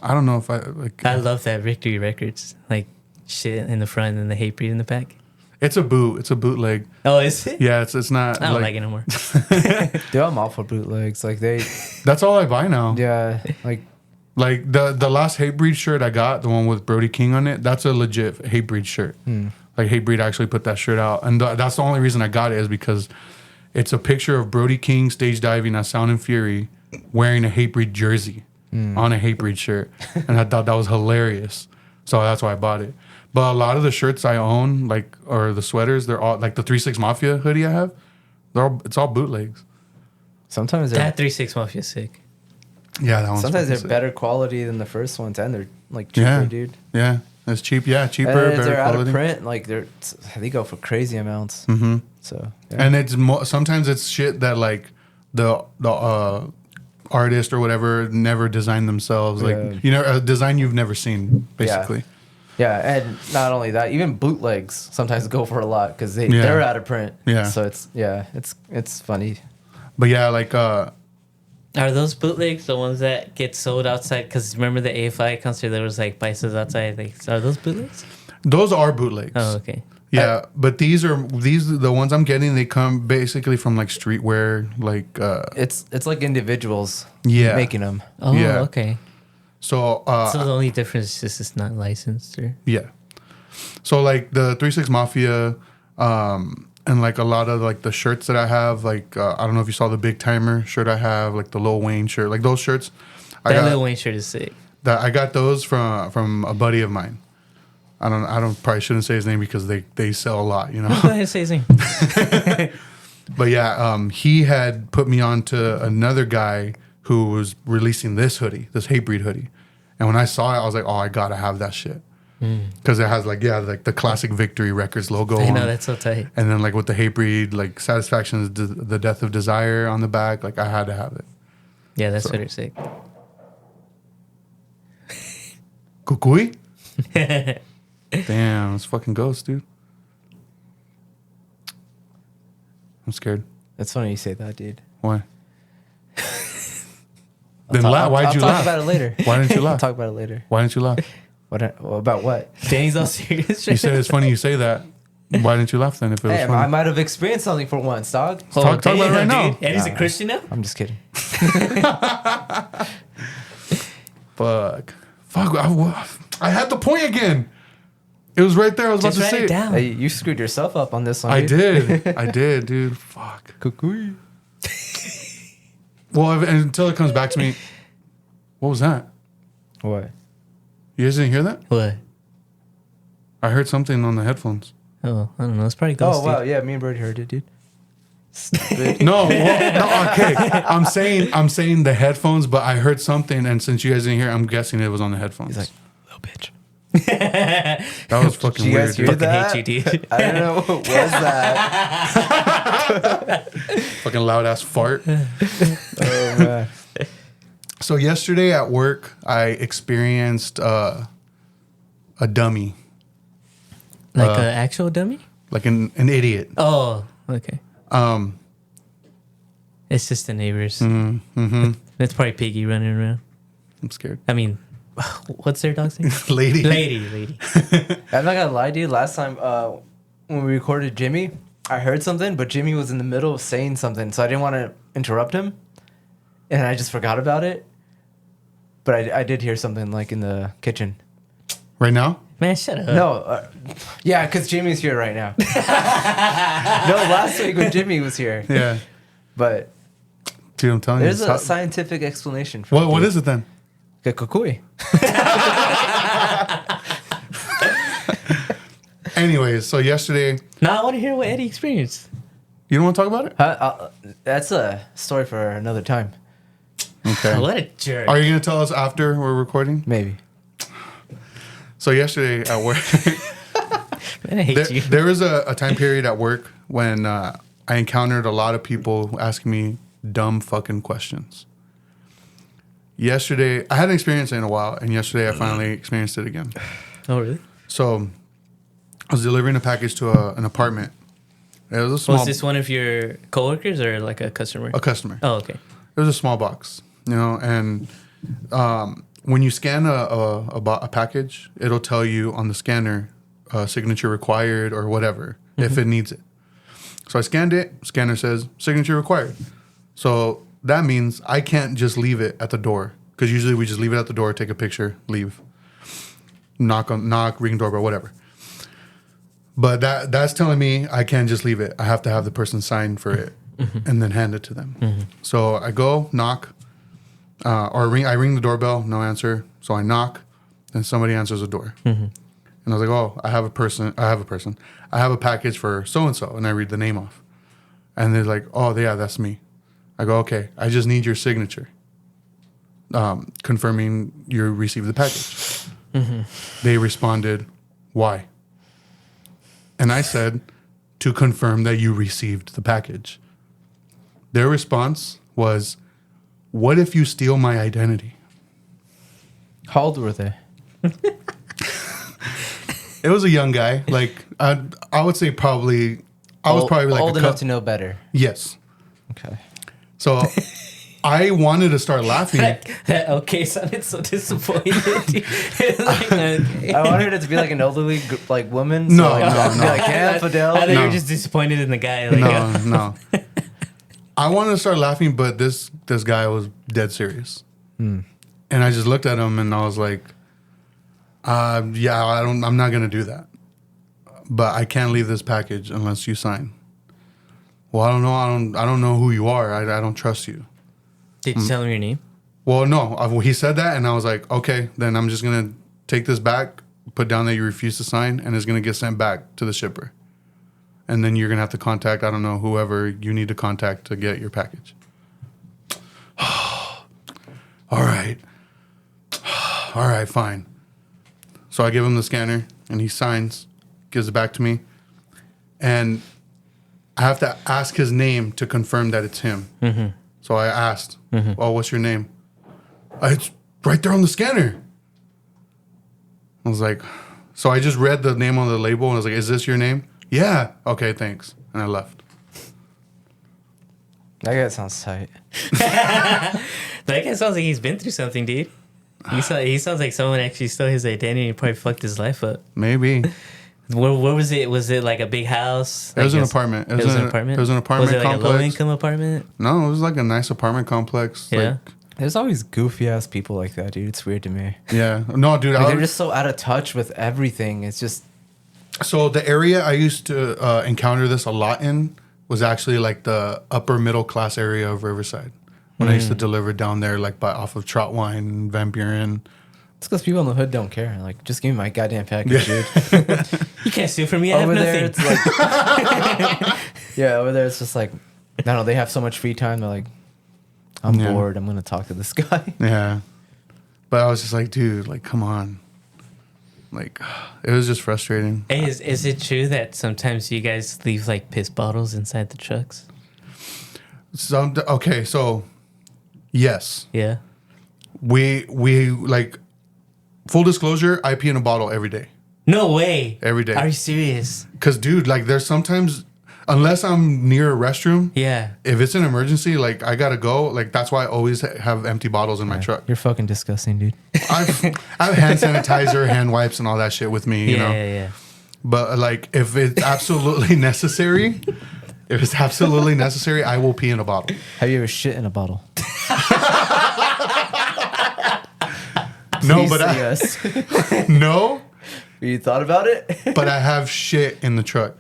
I don't know if I like. I love that Victory Records like shit in the front and the Hatebreed in the back. It's a boot. It's a bootleg. Oh, is it? Yeah, it's not. I don't like it no more. Dude, I'm all for bootlegs. Like they, That's all I buy now. yeah, like Like the last Hatebreed shirt I got, the one with Brody King on it, that's a legit Hatebreed shirt. Like Hatebreed actually put that shirt out, and that's the only reason I got it is because it's a picture of Brody King stage diving at Sound and Fury wearing a Hatebreed jersey on a Hatebreed shirt, and I thought that was hilarious. So that's why I bought it. But a lot of the shirts I own, like or the sweaters, they're all like the 3-6 Mafia hoodie I have. It's all bootlegs. sometimes they're That 3-6 Mafia is sick. Yeah, that one's sometimes they're fucking sick. better quality than the first ones, and they're like cheaper, Yeah, dude. yeah, it's cheap. Yeah, cheaper, And if better they're out quality. of print, like they go for crazy amounts. Mm-hmm. So yeah. And it's sometimes it's shit that like the artist or whatever never designed themselves. Like Yeah. you know, a design you've never seen, basically. Yeah, and not only that, even bootlegs sometimes go for a lot because Yeah. they're out of print. Yeah. So it's funny. But yeah, like Are those bootlegs the ones that get sold outside? Because remember the AFI concert, there was like bicycles outside. Like, are those bootlegs? those are bootlegs. Oh, okay. Yeah, but these are the ones I'm getting. They come basically from like streetwear, like It's like individuals Yeah. making them. Oh, Yeah. okay. so. So the only difference is just it's not licensed, or Yeah. So like the 3-6 Mafia, and like a lot of like the shirts that I have, like I don't know if you saw the Big Timer shirt I have, like the Lil Wayne shirt, like those shirts. that Lil Wayne shirt is sick. I got those from a buddy of mine. I don't probably shouldn't say his name because they sell a lot, you know. Go ahead, say his name. But yeah, he had put me on to another guy who was releasing this hoodie, this Hatebreed hoodie. And when I saw it, I was like, oh, I gotta have that shit. Because it has like the classic Victory Records logo I on know, it. that's so tight. And then like with the Hatebreed, like Satisfaction is the Death of Desire on the back. Like I had to have it. Yeah, that's sweater's sick. Kukui? Damn, it's fucking ghost, dude. I'm scared. It's funny you say that, dude. Why? Then laugh. Why'd you I'll laugh? talk about it later. Why didn't you I'll laugh? talk about it later. Why didn't you laugh? Well, about what? Danny's all serious. You said it's funny you say that. Why didn't you laugh then if it was Hey, I funny? might have experienced something for once, dog. Talk about it right now. Dude. And he's a Christian now? I'm just kidding. Fuck. I had the point again. It was right there. I was Just about to write say it down. Hey, you screwed yourself up on this one. I dude. did. I did, dude. Fuck. Kukui. Well, until it comes back to me. What was that? What? You guys didn't hear that? What? I heard something on the headphones. Oh, I don't know. It's probably ghost. Oh wow, dude. yeah, me and Birdie heard it, dude. No, okay. I'm saying the headphones, but I heard something, and since you guys didn't hear, I'm guessing it was on the headphones. He's like, little bitch. that was fucking Did you weird. guys hear Dude. Fucking that? hate you, dude. I don't know what was that. Fucking loud ass fart. Oh man. So yesterday at work, I experienced a dummy. Like an actual dummy? like an idiot. Oh, okay. Um, It's just the neighbors. mm-hmm. It's probably Piggy running around. I'm scared. I mean, what's their dog's name? Lady. Lady. I'm not gonna lie to you. Last time when we recorded Jimmy, I heard something, but Jimmy was in the middle of saying something, so I didn't want to interrupt him, and I just forgot about it. But I did hear something like in the kitchen. Right now? Man, shut up. No, yeah, because Jimmy's here right now. No, last week when Jimmy was here. Yeah. But Dude, I'm telling there's you. a scientific explanation for What is it then? Kukui. Anyways, so yesterday, Now I want to hear what Eddie experienced. you don't want to talk about it? That's a story for another time. Okay. What a jerk. Are you going to tell us after we're recording? Maybe. So yesterday at work, Man, I hate you. there was a time period at work when I encountered a lot of people asking me dumb fucking questions. Yesterday, I hadn't experienced it in a while, and yesterday I finally experienced it again. Oh, really? So I was delivering a package to an apartment. It was a small, Was this one of your coworkers or like a customer? a customer. Oh, okay. It was a small box, and when you scan a package, it'll tell you on the scanner signature required or whatever if it needs it. So I scanned it. Scanner says signature required. So that means I can't just leave it at the door, because usually we just leave it at the door, take a picture, leave, knock, ring doorbell, whatever. But that's telling me I can't just leave it. I have to have the person sign for it and then hand it to them. So I go knock, or ring. I ring the doorbell, no answer. So I knock, and somebody answers the door. And I was like, oh, I have a package for so and so, and I read the name off, and they're like, oh yeah, that's me. I go, okay, I just need your signature, confirming you received the package. They responded, why? And I said, to confirm that you received the package. Their response was, what if you steal my identity? How old were they? It was a young guy. Like, I would say probably, I was probably like old enough to know better. Yes. Okay. So I wanted to start laughing. That okay sounded so disappointed. Like, okay. I wanted it to be like an elderly like woman. No, like, no, be no. like, yeah, Fidel. I thought you No. were just disappointed in the guy. Like, No. I wanted to start laughing, but this guy was dead serious. And I just looked at him and I was like, yeah, I'm not gonna do that. But I can't leave this package unless you sign. Well, I don't know. I don't know who you are. I don't trust you. Did you tell him your name? Well, no. He said that, and I was like, okay, then I'm just gonna take this back, put down that you refuse to sign, and it's gonna get sent back to the shipper. And then you're gonna have to contact, I don't know, whoever you need to contact to get your package. All right, fine. So I give him the scanner, and he signs, gives it back to me, and I have to ask his name to confirm that it's him. So I asked, "Oh, what's your name?" It's right there on the scanner. I was like, so I just read the name on the label and I was like, "Is this your name?" Yeah. Okay, thanks. And I left. That guy sounds tight. That guy sounds like he's been through something, dude. He sounds like someone actually stole his identity and probably fucked his life up. Maybe. Where was it? Was it like a big house? It was an apartment. It was an apartment? It was an apartment Was it like complex. a low-income apartment? No, it was like a nice apartment complex. Yeah. Like, There's always goofy ass people like that, dude. It's weird to me. yeah. No, dude. Like, they're just so out of touch with everything. It's just So the area I used to encounter this a lot in was actually like the upper middle class area of Riverside. When I used to deliver down there, like off of Troutwine, Van Buren. it's because people in the hood don't care. Like, just give me my goddamn package, dude. You can't steal from me. I have Over nothing. there, it's like, yeah, over there, it's just like, I don't know. They have so much free time. They're like, I'm Yeah. bored. I'm gonna talk to this guy. Yeah. But I was just like, dude, like, come on. Like, it was just frustrating. Hey, is it true that sometimes you guys leave like piss bottles inside the trucks? Okay, so yes. Yeah. We like, full disclosure, I pee in a bottle every day. No way. Every day. Are you serious? Because, dude, like, there's sometimes, unless I'm near a restroom, Yeah. if it's an emergency, like, I gotta go. Like, that's why I always have empty bottles in my truck. You're fucking disgusting, dude. I have hand sanitizer, hand wipes, and all that shit with me, you know? Yeah. But, like, if it's absolutely necessary, I will pee in a bottle. Have you ever shit in a bottle? No, Please but say yes. no, You thought about it? but I have shit in the truck.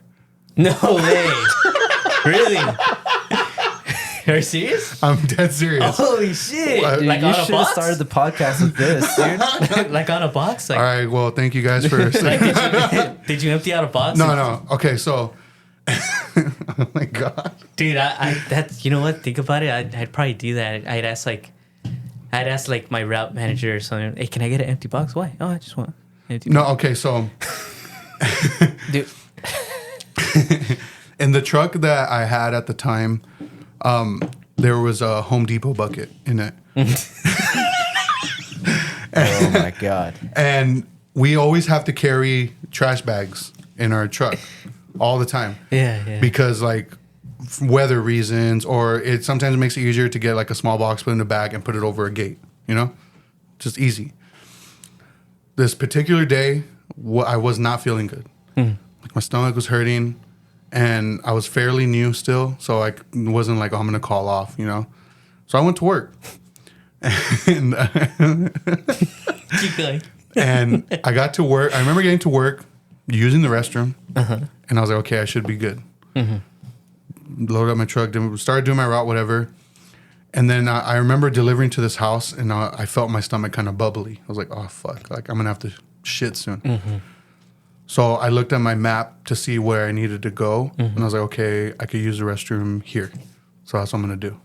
No way. Really? Are you serious? I'm dead serious. Holy shit. What? Dude, Like you on a should have box? started the podcast with this, dude. Like on a box? Like, All right, well, thank you guys for did you empty out a box? No. Okay, so oh my god. Dude, I that's, you know what? Think about it. I'd probably do that. I'd ask like my route manager or something. Hey, can I get an empty box? Why? Oh, I just want an empty No, okay, so Dude, in the truck that I had at the time, there was a Home Depot bucket in it. oh my god. And we always have to carry trash bags in our truck all the time. Yeah. Because like weather reasons, or it sometimes makes it easier to get like a small box, put in a bag and put it over a gate, you know? Just easy. This particular day, I was not feeling good. Like my stomach was hurting and I was fairly new still. So I wasn't like, oh, I'm going to call off, you know? So I went to work. And Keep going. and I got to work. I remember getting to work, using the restroom, and I was like, okay, I should be good. Loaded up my truck, started doing my route, whatever. And then I remember delivering to this house, and I felt my stomach kind of bubbly. I was like, oh, fuck. Like, I'm going to have to shit soon. So I looked at my map to see where I needed to go, and I was like, okay, I could use the restroom here. So that's what I'm going to do.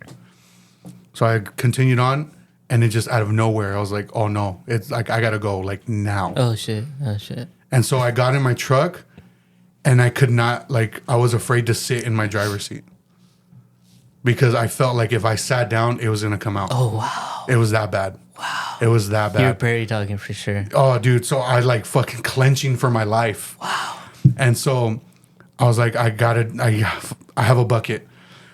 So I continued on. And it just out of nowhere, I was like, oh no, it's like, I gotta go like now. Oh shit. And so I got in my truck and I could not, like, I was afraid to sit in my driver's seat because I felt like if I sat down, it was gonna come out. Oh wow. It was that bad. Wow. It was that You're bad. prairie dogging for sure. Oh, dude. So I like fucking clenching for my life. Wow. And so I was like, I have a bucket.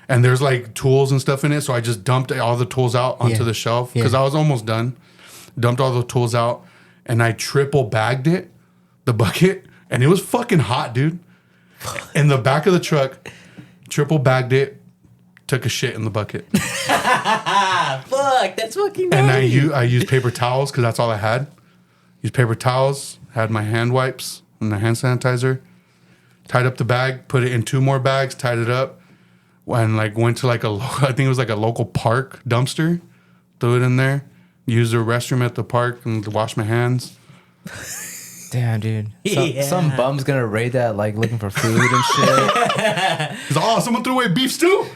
And there's like tools and stuff in it. So I just dumped all the tools out onto the shelf because I was almost done. Dumped all the tools out and I triple bagged it, the bucket. And it was fucking hot, dude. In the back of the truck, triple bagged it, took a shit in the bucket. Fuck, that's fucking And I gnarly. used paper towels because that's all I had. Used paper towels, had my hand wipes and the hand sanitizer. Tied up the bag, put it in 2 more bags, tied it up. And like went to like I think it was like a local park dumpster, threw it in there, used the restroom at the park and wash my hands. Damn, dude. Yeah. Some bum's gonna raid that, like looking for food and shit. He's like, oh, someone threw away beef stew.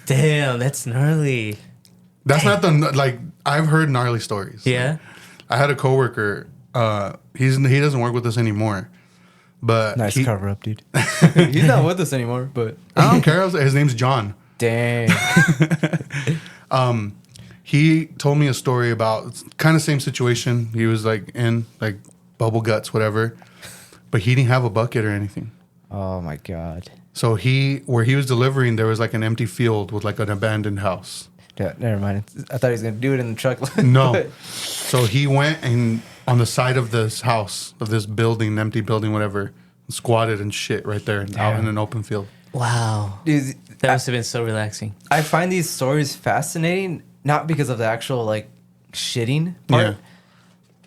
Damn, that's gnarly. That's not the like I've heard gnarly stories. Yeah. I had a coworker. He doesn't work with us anymore, but Nice cover up, dude. He's not with us anymore, but I don't care. His name's John. dang. He told me a story about kind of same situation. He was like in like bubble guts, whatever, but he didn't have a bucket or anything. Oh my god. So where he was delivering, there was like an empty field with like an abandoned house. Yeah, never mind. I thought he was gonna do it in the truck. No. So he went and on the side of this house, of this building, empty building, whatever, squatted and shit right there out in an open field. Wow. Dude, That must have been so relaxing. I find these stories fascinating, not because of the actual like shitting part, Yeah.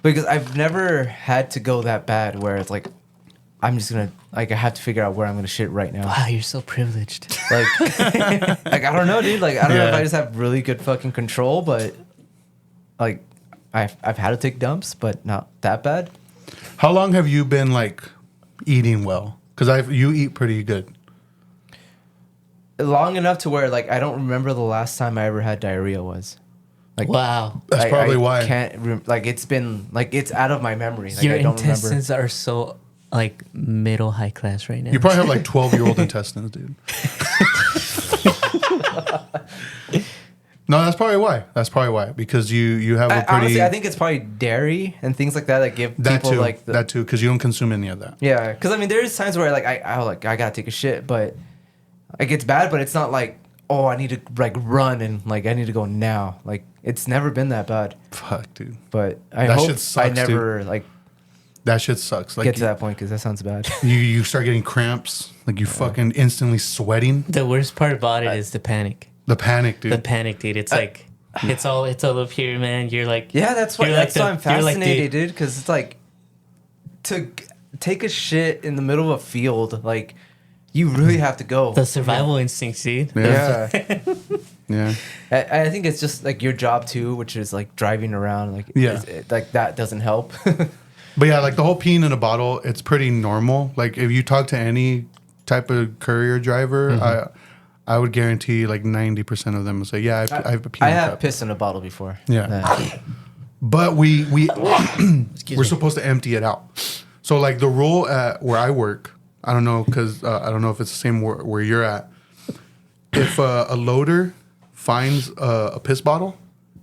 because I've never had to go that bad where it's like I'm just gonna like I have to figure out where I'm gonna shit right now. Wow, you're so privileged. Like, like I don't know, dude. Like I don't know if Yeah. I just have really good fucking control, but like I've had to take dumps, but not that bad. How long have you been like eating well? Because you eat pretty good. Long enough to where like I don't remember the last time I ever had diarrhea was. Like Wow. That's probably why. Can't like it's been like it's out of my memory. Like Your I don't remember. intestines are so like middle high class right now. You probably have like 12-year-old intestines, dude. No, that's probably why. Because you have a pretty Honestly, I think it's probably dairy and things like that that give that people too. like That too, because you don't consume any of that. Yeah, because I mean, there's times where like I gotta take a shit, but like it's bad, but it's not like, oh, I need to like run and like I need to go now. Like it's never been that bad. Fuck, dude. But I That hope shit sucks, I never like That shit sucks. Like get to that point because that sounds bad. you start getting cramps. Like you fucking instantly sweating. The worst part about it is the panic. The panic, dude. The panic, dude. It's like it's all up here, man. You're like Yeah, that's why. you're That's like why I'm you're like fascinated, dude. Because it's like to take a shit in the middle of a field, like you really have to go. the survival instincts, dude. Yeah. Yeah. Yeah. I think it's just like your job too, which is like driving around. Like Yeah. like that doesn't help. But yeah, like the whole peeing in a bottle, it's pretty normal. Like if you talk to any type of courier driver, I would guarantee like 90% of them will say, yeah, I've peed I in a have cup. pissed in a bottle before. Yeah. But we're supposed to empty it out. So like the rule at where I work, I don't know because I don't know if it's the same where you're at. If a loader finds a piss bottle,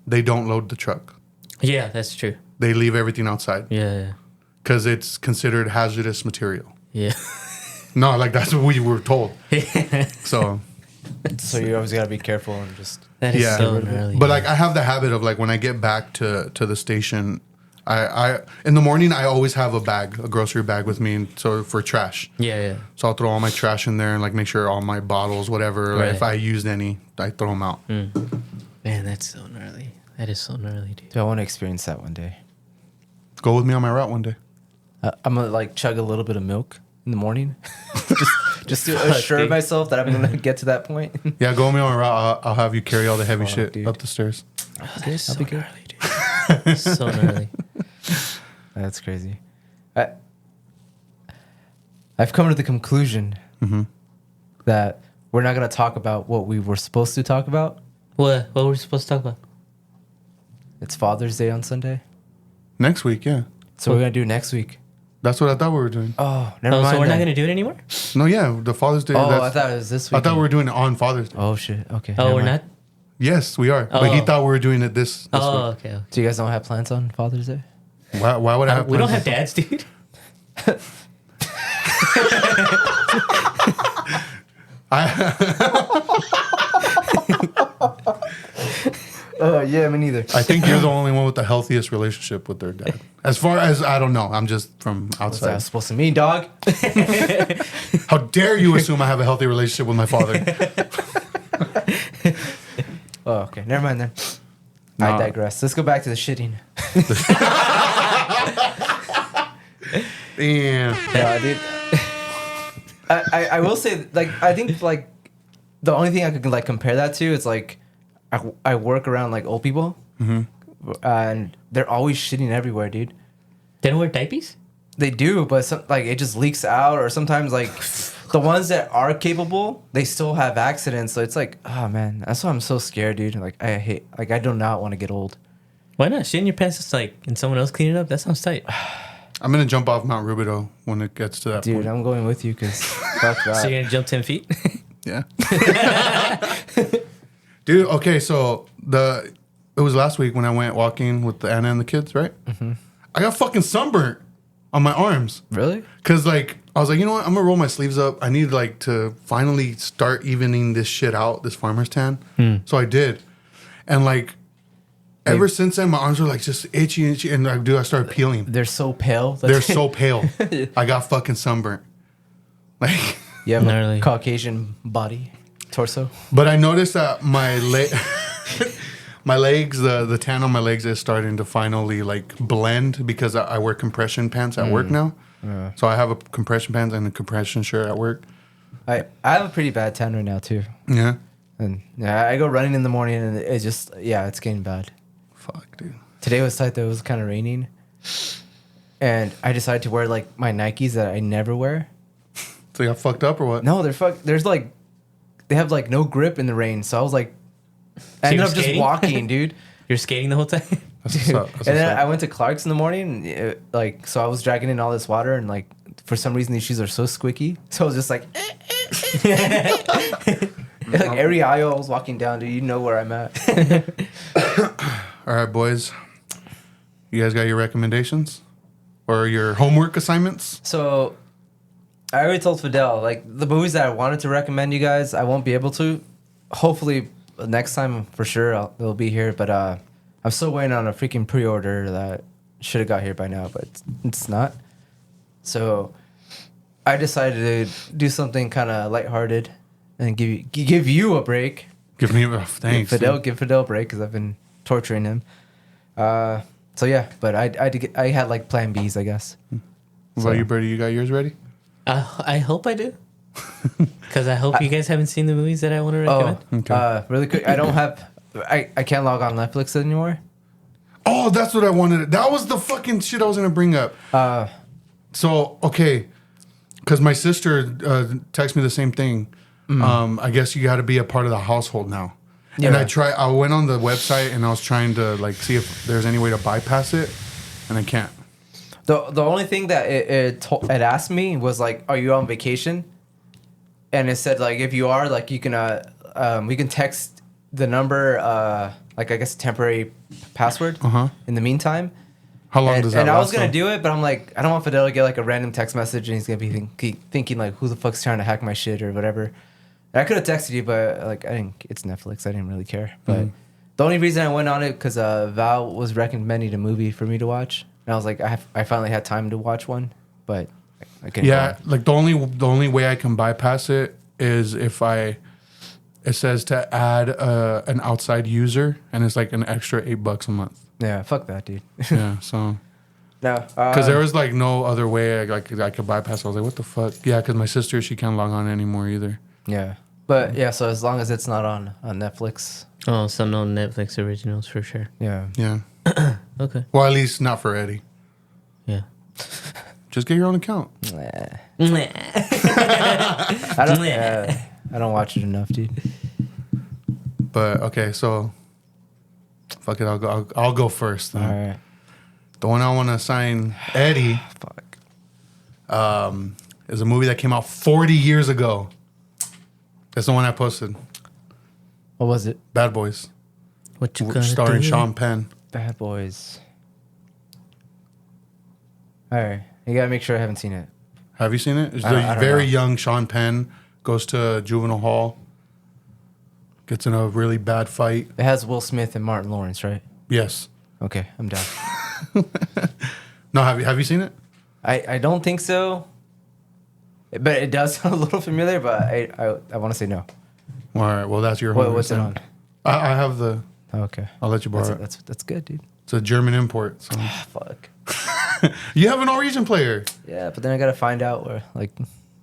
they don't load the truck. Yeah, that's true. They leave everything outside Yeah. because it's considered hazardous material. Yeah. No, like that's what we were told. So So you always gotta be careful and just. That is yeah, so gnarly. but like I have the habit of like when I get back to the station, I in the morning I always have a grocery bag with me, and so for trash. yeah. So I'll throw all my trash in there and like make sure all my bottles, whatever, like Right. if I used any, I throw them out. Man, that's so gnarly. That is so gnarly, dude. Do I want to experience that one day? Go with me on my route one day. I'm gonna like chug a little bit of milk in the morning, just to Fuck, assure dude. myself that I'm gonna get to that point. Yeah, go with me on my route. I'll have you carry all the heavy Fuck, shit dude. up the stairs. Oh, that is so That'd be good. gnarly, dude. So gnarly. That's crazy. I've come to the conclusion that we're not gonna talk about what we were supposed to talk about. What were we supposed to talk about? It's Father's Day on Sunday, Next week, yeah. so we're gonna do next week. That's what I thought we were doing. Oh, never Oh, mind. so we're not then. gonna do it anymore? No, yeah, the Father's Day. Oh, I that's- thought it was this week. I thought we were doing it on Father's Day. Oh shit. Okay. Oh, never we're mind. not. Yes, we are. But he Oh. thought we were doing it this Oh, week. okay. Do you guys don't have plans on Father's Day? Why would I have We don't have plans? dads, dude. Oh yeah, me neither. I think you're the only one with the healthiest relationship with their dad. As far as I don't know, I'm just from What's that outside. supposed to mean, dog? How dare you assume I have a healthy relationship with my father? Oh, okay. Never mind then. Nah. I digress. Let's go back to the shitting. Damn. Yeah, dude. I will say, like, I think, like, the only thing I could, like, compare that to is, like, I work around, like, old people. And they're always shitting everywhere, dude. They don't wear diapers? They do, but, like, it just leaks out. Or sometimes, like, the ones that are capable, they still have accidents. So it's like, oh, man. That's why I'm so scared, dude. Like, I do not want to get old. Why not? Shit in your pants just like, and someone else clean it up? That sounds tight. I'm gonna jump off Mount Rubidoux when it gets to that Dude, point. I'm going with you because fuck that. So you're gonna jump 10 feet? Yeah. Dude, okay, so it was last week when I went walking with Anna and the kids, right? I got fucking sunburnt on my arms. Really? Cause like I was like, you know what? I'm gonna roll my sleeves up. I need like to finally start evening this shit out, this farmer's tan. So I did, and like ever since then, my arms were like just itchy, and like, dude, I started peeling. They're so pale. They're so pale. I got fucking sunburnt. Like, You have Gnarly. a Caucasian body, torso. but I noticed that my my legs, the tan on my legs is starting to finally like blend because I wear compression pants at work now. So I have a compression pants and a compression shirt at work. I have a pretty bad tan right now too, Yeah. and yeah, I go running in the morning and it's just it's getting bad. Fuck, dude. Today was tight though. It was kind of raining, and I decided to wear like my Nikes that I never wear. So you got fucked up or what? No, there's like they have like no grip in the rain, so I was like, I ended you were up just skating? walking, dude. You're skating the whole time? That's what's up. That's And then what's I up. went to Clark's in the morning, so I was dragging in all this water, and like for some reason these shoes are so squeaky, so I was just like, Like every aisle I was walking down, dude, you know where I'm at. All right, boys. You guys got your recommendations or your homework assignments? So, I already told Fidel, like, the movies that I wanted to recommend you guys, I won't be able to. Hopefully, next time, for sure, they'll be here. But I'm still waiting on a freaking pre-order that should have got here by now, but it's not. So, I decided to do something kind of lighthearted and give you a break. Give me thanks. Give Fidel a break because I've been torturing him. So yeah, but I had like plan Bs, I guess. What about you, Birdie? You got yours ready? I hope I do. Because I hope you guys haven't seen the movies that I want to recommend. Okay. Really quick, I can't log on Netflix anymore. Oh, that's what I wanted. That was the fucking shit I was gonna bring up. So okay, because my sister texted me the same thing. I guess you got to be a part of the household now. Yeah. And I went on the website and I was trying to like see if there's any way to bypass it, and I can't. The only thing that it asked me was like, "Are you on vacation?" And it said like, if you are, like, you can we can text the number, like I guess temporary password. In the meantime. How long does that last? And I was gonna do it, but I'm like, I don't want Fidel to get like a random text message and he's gonna be thinking like, who the fuck's trying to hack my shit or whatever. And I could have texted you, but like I didn't. It's Netflix. I didn't really care. But the only reason I went on it because Val was recommending a movie for me to watch, and I was like, I finally had time to watch one, but I couldn't. Yeah, like the only way I can bypass it is if it says to add an outside user, and it's like an extra $8 a month. Yeah, fuck that, dude. Yeah, so. No, because there was like no other way I could bypass. I was like, what the fuck? Yeah, because my sister, she can't log on anymore either. Yeah, but yeah, so as long as it's not on Netflix. Oh, some no Netflix originals for sure. Yeah. Yeah. Okay. Well, at least not for Eddie. Yeah. Just get your own account. I don't watch it enough, dude. But okay, so fuck it, I'll go first then. All right. The one I want to assign Eddie is a movie that came out 40 years ago. That's the one I posted. What was it? Bad Boys. What you gonna starring do? Sean Penn. Bad Boys. All right. You gotta make sure I haven't seen it. Have you seen it? It's I the don't very know. young Sean Penn goes to juvenile hall, gets in a really bad fight. It has Will Smith and Martin Lawrence, right? Yes. Okay, I'm down. No, have you seen it? I don't think so. But it does sound a little familiar, but I want to say no. All right. Well, that's your homework. What's it on? I have the. Oh, okay. I'll let you borrow it. That's good, dude. It's a German import. So. Fuck. You have a Norwegian player. Yeah, but then I gotta find out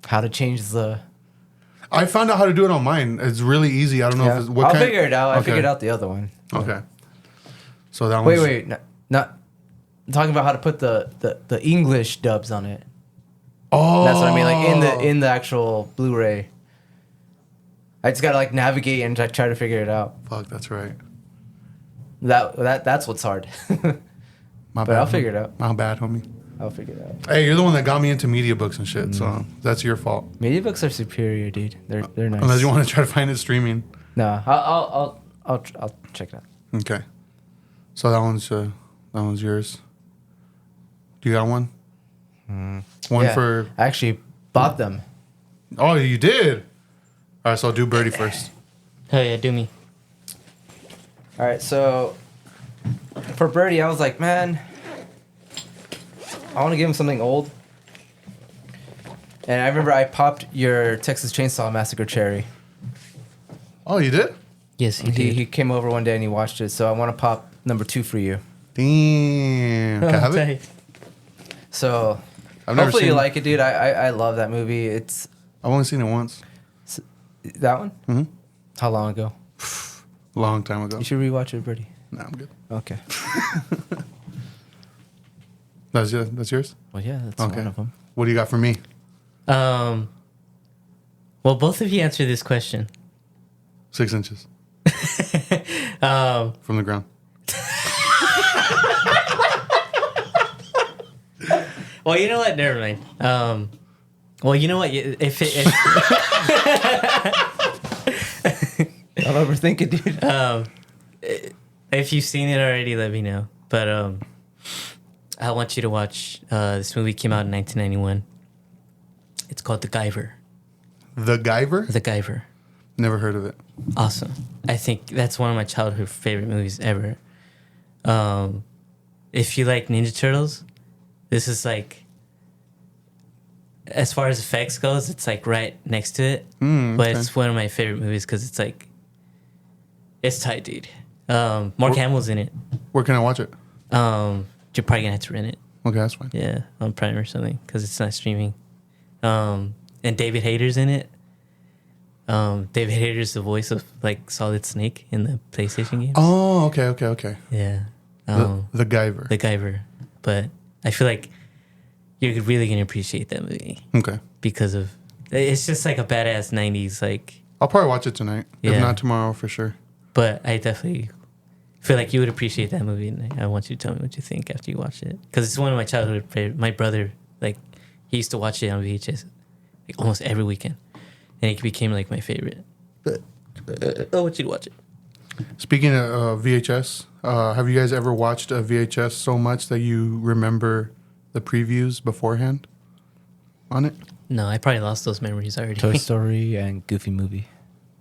how to change the. I found out how to do it on mine. It's really easy. I don't know if it's I'll figure it out. I figured out the other one. Okay. So that one. Wait. Not I'm talking about how to put the English dubs on it. Oh. That's what I mean. Like in the actual Blu-ray. I just gotta like navigate and try to figure it out. Fuck, that's right. That's what's hard. My But bad. I'll figure it out. My bad, homie. I'll figure it out. Hey, you're the one that got me into media books and shit, so that's your fault. Media books are superior, dude. They're nice. Unless you want to try to find it streaming. No, I'll check it out. Okay. So that one's yours. Do you got one? One Yeah, for. I actually bought them. Oh, you did. All right, so I'll do Birdie first. Oh yeah, do me. All right, so for Birdie, I was like, man, I want to give him something old. And I remember I popped your Texas Chainsaw Massacre cherry. Oh, you did? Yes, he did. He came over one day and he watched it, so I want to pop number 2 for you. Damn. Can I have it? Tight. So I've never hopefully you seen- like it, dude. I love that movie. It's I've only seen it once. that one. Mm-hmm. How long ago? Long time ago. You should rewatch it, Birdie. Nah, I'm good. Okay. That's yours? Well, yeah, that's Okay. one of them. What do you got for me? Well, both of you answer this question. 6 inches Um, from the ground. well, you know what? Never mind. Well, you know what? If overthink it, dude. If you've seen it already, let me know. But I want you to watch this movie. Came out in 1991. It's called The Guyver. The Guyver? The Guyver. Never heard of it. Awesome. I think that's one of my childhood favorite movies ever. If you like Ninja Turtles, this is like, as far as effects goes, it's like right next to it. But it's one of my favorite movies because it's like, it's tight, dude. Mark Hamill's in it. Where can I watch it? You're probably gonna have to rent it. Okay, that's fine. Yeah, on Prime or something because it's not streaming. And David Hayter's in it. David Hayter's the voice of like Solid Snake in the PlayStation games. Oh, okay. Yeah. The Guyver. The Guyver. But I feel like you're really gonna appreciate that movie Okay. because of it's just like a badass 90s like. I'll probably watch it tonight. Yeah. If not tomorrow, for sure. But I definitely feel like you would appreciate that movie, and I want you to tell me what you think after you watch it because it's one of my childhood favorite. My brother, like, he used to watch it on VHS like almost every weekend, and it became like my favorite. But I want you to watch it. Speaking of VHS, have you guys ever watched a VHS so much that you remember the previews beforehand on it? No, I probably lost those memories already. Toy Story and Goofy Movie.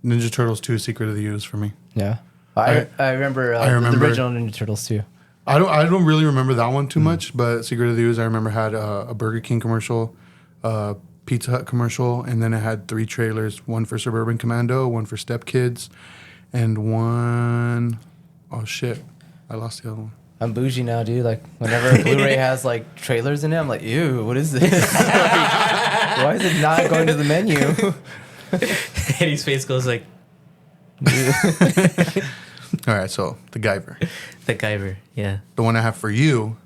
Ninja Turtles 2: Secret of the Ooze for me. Yeah. I remember the original Ninja Turtles too. I don't really remember that one too much, but Secret of the Ooze I remember had a Burger King commercial, Pizza Hut commercial, and then it had 3 trailers: one for Suburban Commando, one for Step Kids, and one, oh shit, I lost the other one. I'm bougie now, dude. Like whenever Blu-ray has like trailers in it, I'm like, ew, what is this? Why is it not going to the menu? Eddie's face goes like, All right, so The Guyver. The Guyver, yeah. The one I have for you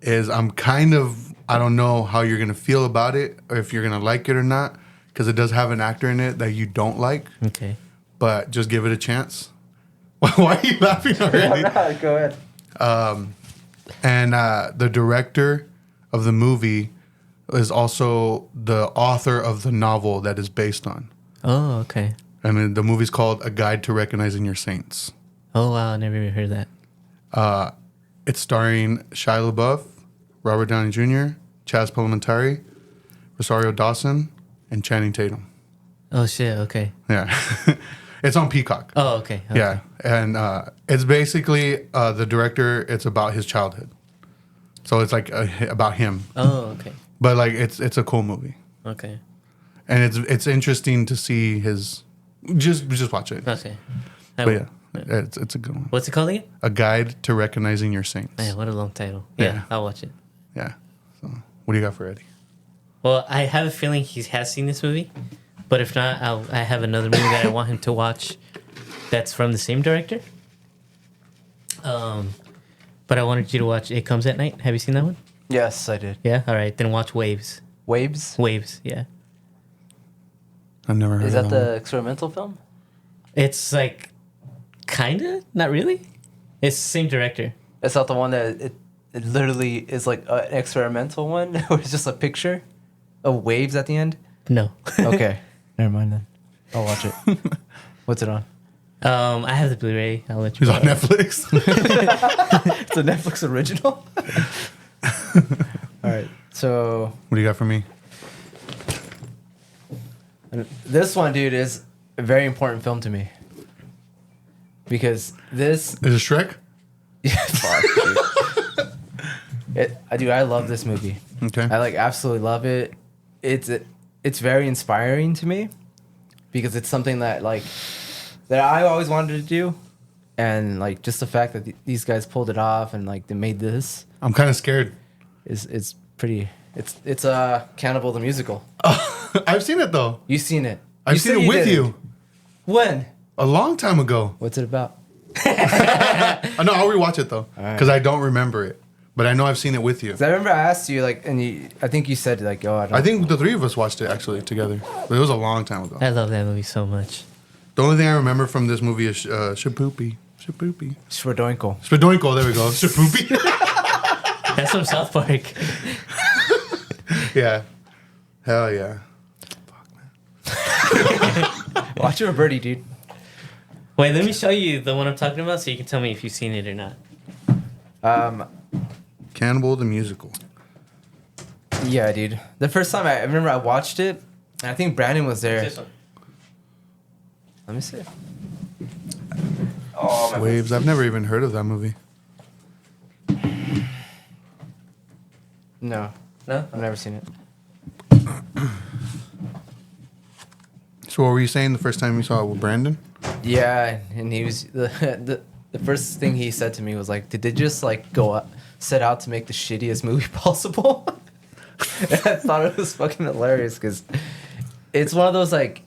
is I don't know how you're going to feel about it or if you're going to like it or not because it does have an actor in it that you don't like. Okay. But just give it a chance. Why are you laughing already? Go ahead. And the director of the movie is also the author of the novel that is based on. Oh, okay. And the movie's called A Guide to Recognizing Your Saints. Oh, wow. I never even heard that. It's starring Shia LaBeouf, Robert Downey Jr., Chaz Palminteri, Rosario Dawson, and Channing Tatum. Oh, shit. Okay. Yeah. It's on Peacock. Oh, okay. Yeah. And it's basically the director, it's about his childhood. So it's like about him. Oh, okay. But like it's a cool movie. Okay. And it's interesting to see his just watch it. Okay. But yeah, it's a good one. What's it called again? A Guide to Recognizing Your Saints. Man, what a long title. Yeah. Yeah, I'll watch it. Yeah. So what do you got for Eddie? Well, I have a feeling he has seen this movie, but if not, I have another movie that I want him to watch that's from the same director. But I wanted you to watch It Comes at Night. Have you seen that one? Yes, I did. Yeah? All right. Then watch Waves. Waves? Waves, yeah. I've never heard Is of that the experimental film? It's like, kind of? Not really? It's the same director. It's not the one that it literally is like an experimental one where it's just a picture of waves at the end? No. Okay. Never mind then. I'll watch it. What's it on? I have the Blu-ray. I'll let you He's on Netflix. It's a Netflix original. All right. So What do you got for me? this one, dude, is a very important film to me. Because this... Is it Shrek? Yeah, fuck, dude. I love this movie. Okay. I like absolutely love it. It's very inspiring to me because it's something that I always wanted to do, and like just the fact that these guys pulled it off and like they made this I'm kind of scared. is pretty. It's Cannibal the Musical. I've seen it though. You've seen it. I've You seen said it with didn't. you When? a long time ago. What's it about? No, I'll rewatch it though All right. because I don't remember it, but I know I've seen it with you. 'Cause I remember I asked you I think you said like, oh, I think the 3 of us watched it actually together, but it was a long time ago. I love that movie so much. The only thing I remember from this movie is Shapoopy. Schwadoinkle. Spadoinko, there we go. Shapoopy. That's from South Park. Yeah. Hell yeah. Watch it with Birdie, dude. Wait, let me show you the one I'm talking about so you can tell me if you've seen it or not. Cannibal the Musical. Yeah, dude. The first time I remember I watched it, and I think Brandon was there. This one. Let me see. Oh, my Waves. I've never even heard of that movie. No, No? I've never seen it. So what were you saying the first time you saw it with Brandon? Yeah, and he was the first thing he said to me was like, "Did they just like set out to make the shittiest movie possible?" And I thought it was fucking hilarious because it's one of those like,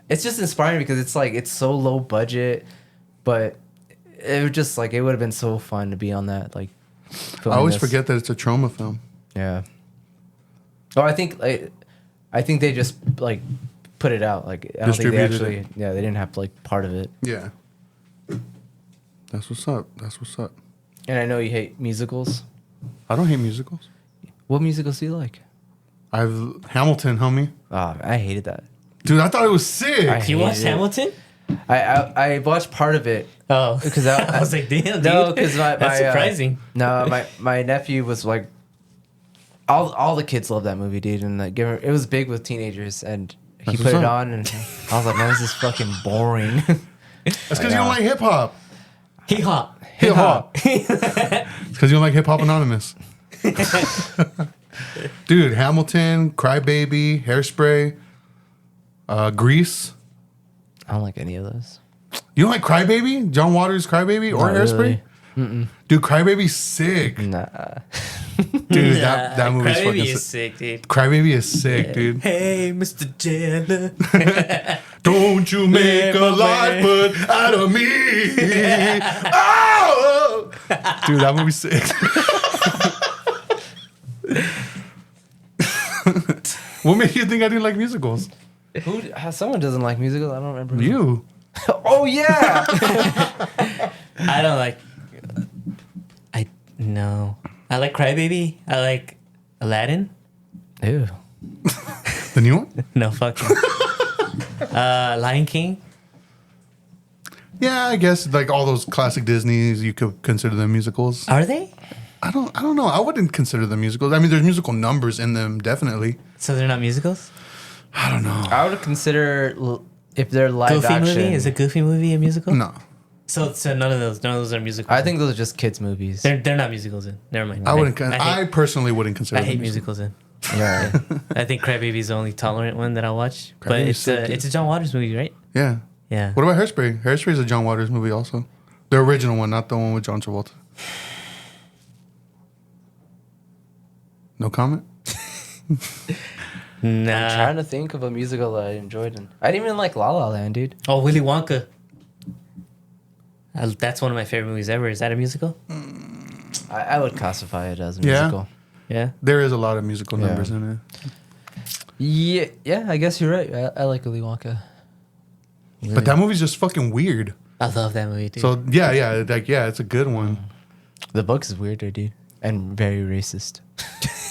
it's just inspiring because it's like it's so low budget, but it would just like it would have been so fun to be on that like. I always this. forget that it's a trauma film. Yeah. Oh, I think they just like put it out. Like I don't think they Distributed actually. Yeah, they didn't have like part of it. Yeah. That's what's up. That's what's up. And I know you hate musicals. I don't hate musicals. What musicals do you like? I've Hamilton, homie. Oh, I hated that. Dude, I thought it was sick. You watched hated it. Hamilton? I watched part of it. Oh. Because I was like, damn, dude. No, because That's surprising. My nephew was like, all the kids love that movie, dude, and like it was big with teenagers, and he That's put it what's up. on, and I was like, man, this is fucking boring. That's because you don't like hip hop. Hip hop. Hip hop. It's because you don't like Hip Hop Anonymous. Dude, Hamilton, Crybaby, Hairspray, Grease. I don't like any of those. You don't like Crybaby? John Waters' Crybaby or Not Hairspray? really. Dude, Crybaby's sick. Nah. Dude, that movie's fucking Crybaby is sick. sick, dude. Crybaby is sick, dude. Hey, Mr. Jailer. Don't you make a lifeboat out of me. Oh! Dude, that movie's sick. What made you think I didn't like musicals? Someone doesn't like musicals. I don't remember. You. Oh yeah. I don't like. No. I like Crybaby. I like Aladdin. Ew. The new one? No, fuck you. Lion King. Yeah, I guess like all those classic Disneys, you could consider them musicals. Are they? I don't know. I wouldn't consider them musicals. I mean, there's musical numbers in them, definitely. So they're not musicals? I don't know. I would consider if they're live Goofy action. movie? Is a Goofy movie a musical? No. So none of those are musicals. I think those are just kids movies. they're not musicals in. Never mind. I wouldn't. I I personally wouldn't consider I them hate musicals. musicals in. Yeah. I think Crybaby's the only tolerant one that I'll watch. But Crybaby's sick, dude. it's a John Waters movie, right? Yeah. Yeah. What about Hairspray? Hairspray is a John Waters movie also. The original one, not the one with John Travolta. No comment? I'm Nah. trying to think of a musical that I enjoyed. I didn't even like La La Land, dude. Oh, Willy Wonka. That's one of my favorite movies ever. Is that a musical? I would classify it as a Yeah. musical. Yeah. There is a lot of musical Yeah. numbers in it. Yeah, I guess you're right. I like Willy Wonka. But that movie's just fucking weird. I love that movie, dude. So yeah, it's a good one. The book is weirder, dude, and very racist.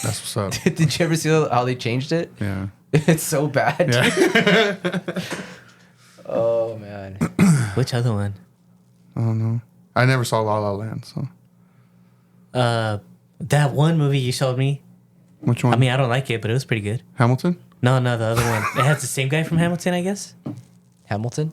That's what's up. Did you ever see how they changed it? Yeah. It's so bad. Yeah. Oh man. Which other one? I don't know. I never saw La La Land, so That one movie you showed me. which one? I mean, I don't like it, but it was pretty good. Hamilton? No, the other one. It has the same guy from Hamilton, I guess. Hamilton.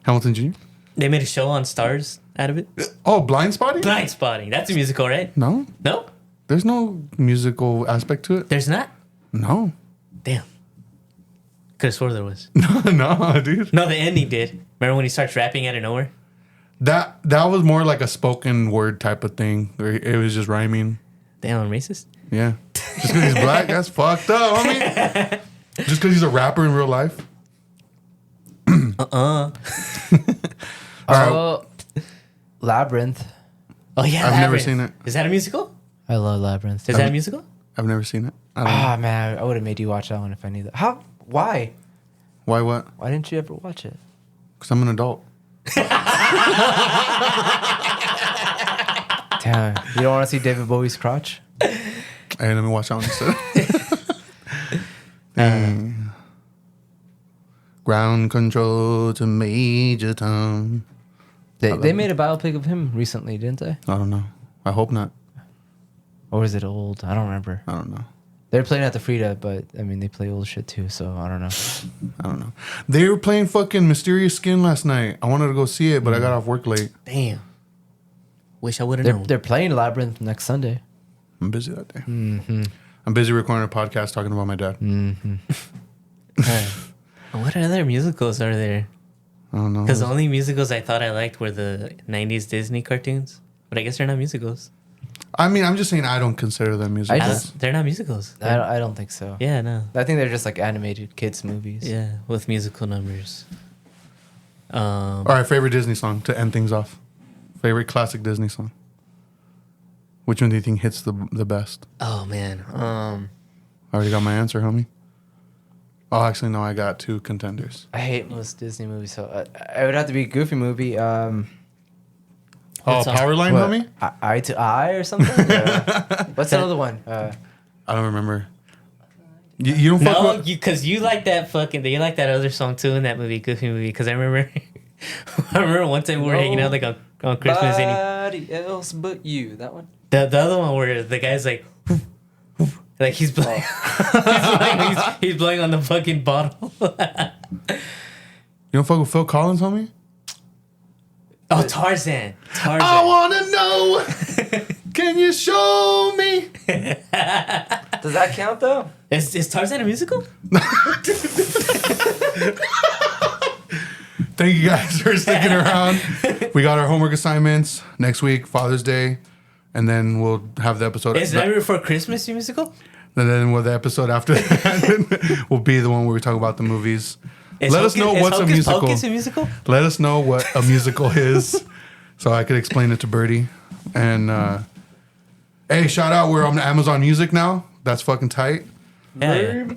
Hamilton Jr.? They made a show on Stars out of it. Oh, Blind Spotting? Blind Spotting. That's a musical, right? No. No, There's no musical aspect to it. there's not. No. Damn. Could have swore there was. No, dude. No, the ending did. Remember when he starts rapping out of nowhere? That was more like a spoken word type of thing. Where it was just rhyming. Damn, I'm racist. Yeah. Just because he's black, that's fucked up, homie. Just because he's a rapper in real life. Uh-uh. Oh, Labyrinth. Oh yeah, I've never Labyrinth. seen it. Is that a musical? I love Labyrinth. Is that a musical? I've never seen it. I don't know. Ah man, I would have made you watch that one if I knew that. How? Why? Why what? Why didn't you ever watch it? Because I'm an adult. Damn, you don't want to see David Bowie's crotch? Hey, let me watch that one instead. Ground control to Major Tom. They made a biopic of him recently, didn't they? I don't know. I hope not. Or is it old? I don't remember. I don't know. They're playing at the Frida, but I mean, they play old shit too, so I don't know. I don't know. They were playing fucking Mysterious Skin last night. I wanted to go see it, but I got off work late. Damn. Wish I would have known. They're playing Labyrinth next Sunday. I'm busy that day. I'm busy recording a podcast talking about my dad. What other musicals are there? I don't know. Because the only musicals I thought I liked were the 90s Disney cartoons. But I guess they're not musicals. I mean, I'm just saying I don't consider them musicals. They're not musicals. I don't think so. Yeah, no. I think they're just like animated kids movies. Yeah, with musical numbers. All right, favorite Disney song to end things off. Favorite classic Disney song. Which one do you think hits the best? Oh, man. I already got my answer, homie. Oh, actually, no, I got 2 contenders. I hate most Disney movies, so it would have to be a Goofy movie. Powerline, homie? Eye to Eye or something? What's another one? I don't remember. You don't fuck No, with... because you like that you like that other song too in that movie, Goofy movie. Because I remember one time we were hanging out like on Christmas and Nobody else but you. That one? the other one where the guy's like, like he's blowing, he's blowing on the fucking bottle. You don't fuck with Phil Collins, homie? Oh, Tarzan. I wanna know. Can you show me? Does that count though? Is Tarzan a musical? Thank you guys for sticking around. We got our homework assignments next week, Father's Day, and then we'll have the episode. Is Nightmare Before Christmas a musical? And then the episode after that will be the one where we talk about the movies. Let us know what's a musical. Pocus a musical? Let us know what a musical is, so I could explain it to Birdie. And hey, shout out! We're on Amazon Music now. That's fucking tight. Yeah.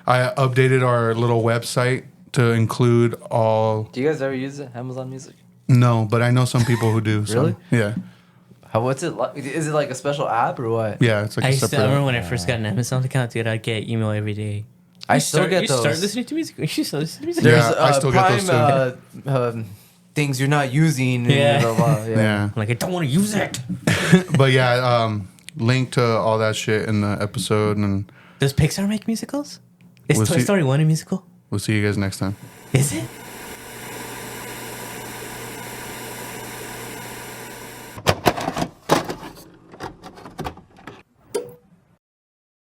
I updated our little website to include all. Do you guys ever use it? Amazon Music? No, but I know some people who do. Really? So, yeah. What's it like? Is it like a special app or what? Yeah, it's like I a used to, separate. I remember when I first got an Amazon account, dude, I'd get email every day. I still get you those. start listening to music. You still listen to music. Yeah, There's I still get those Prime, things you're not using. Yeah. Blah, blah, blah. Yeah. I'm like, I don't want to use it. But yeah, link to all that shit in the episode, and Does Pixar make musicals? Is We'll Toy see. Story 1 a musical? we'll see you guys next time. Is it?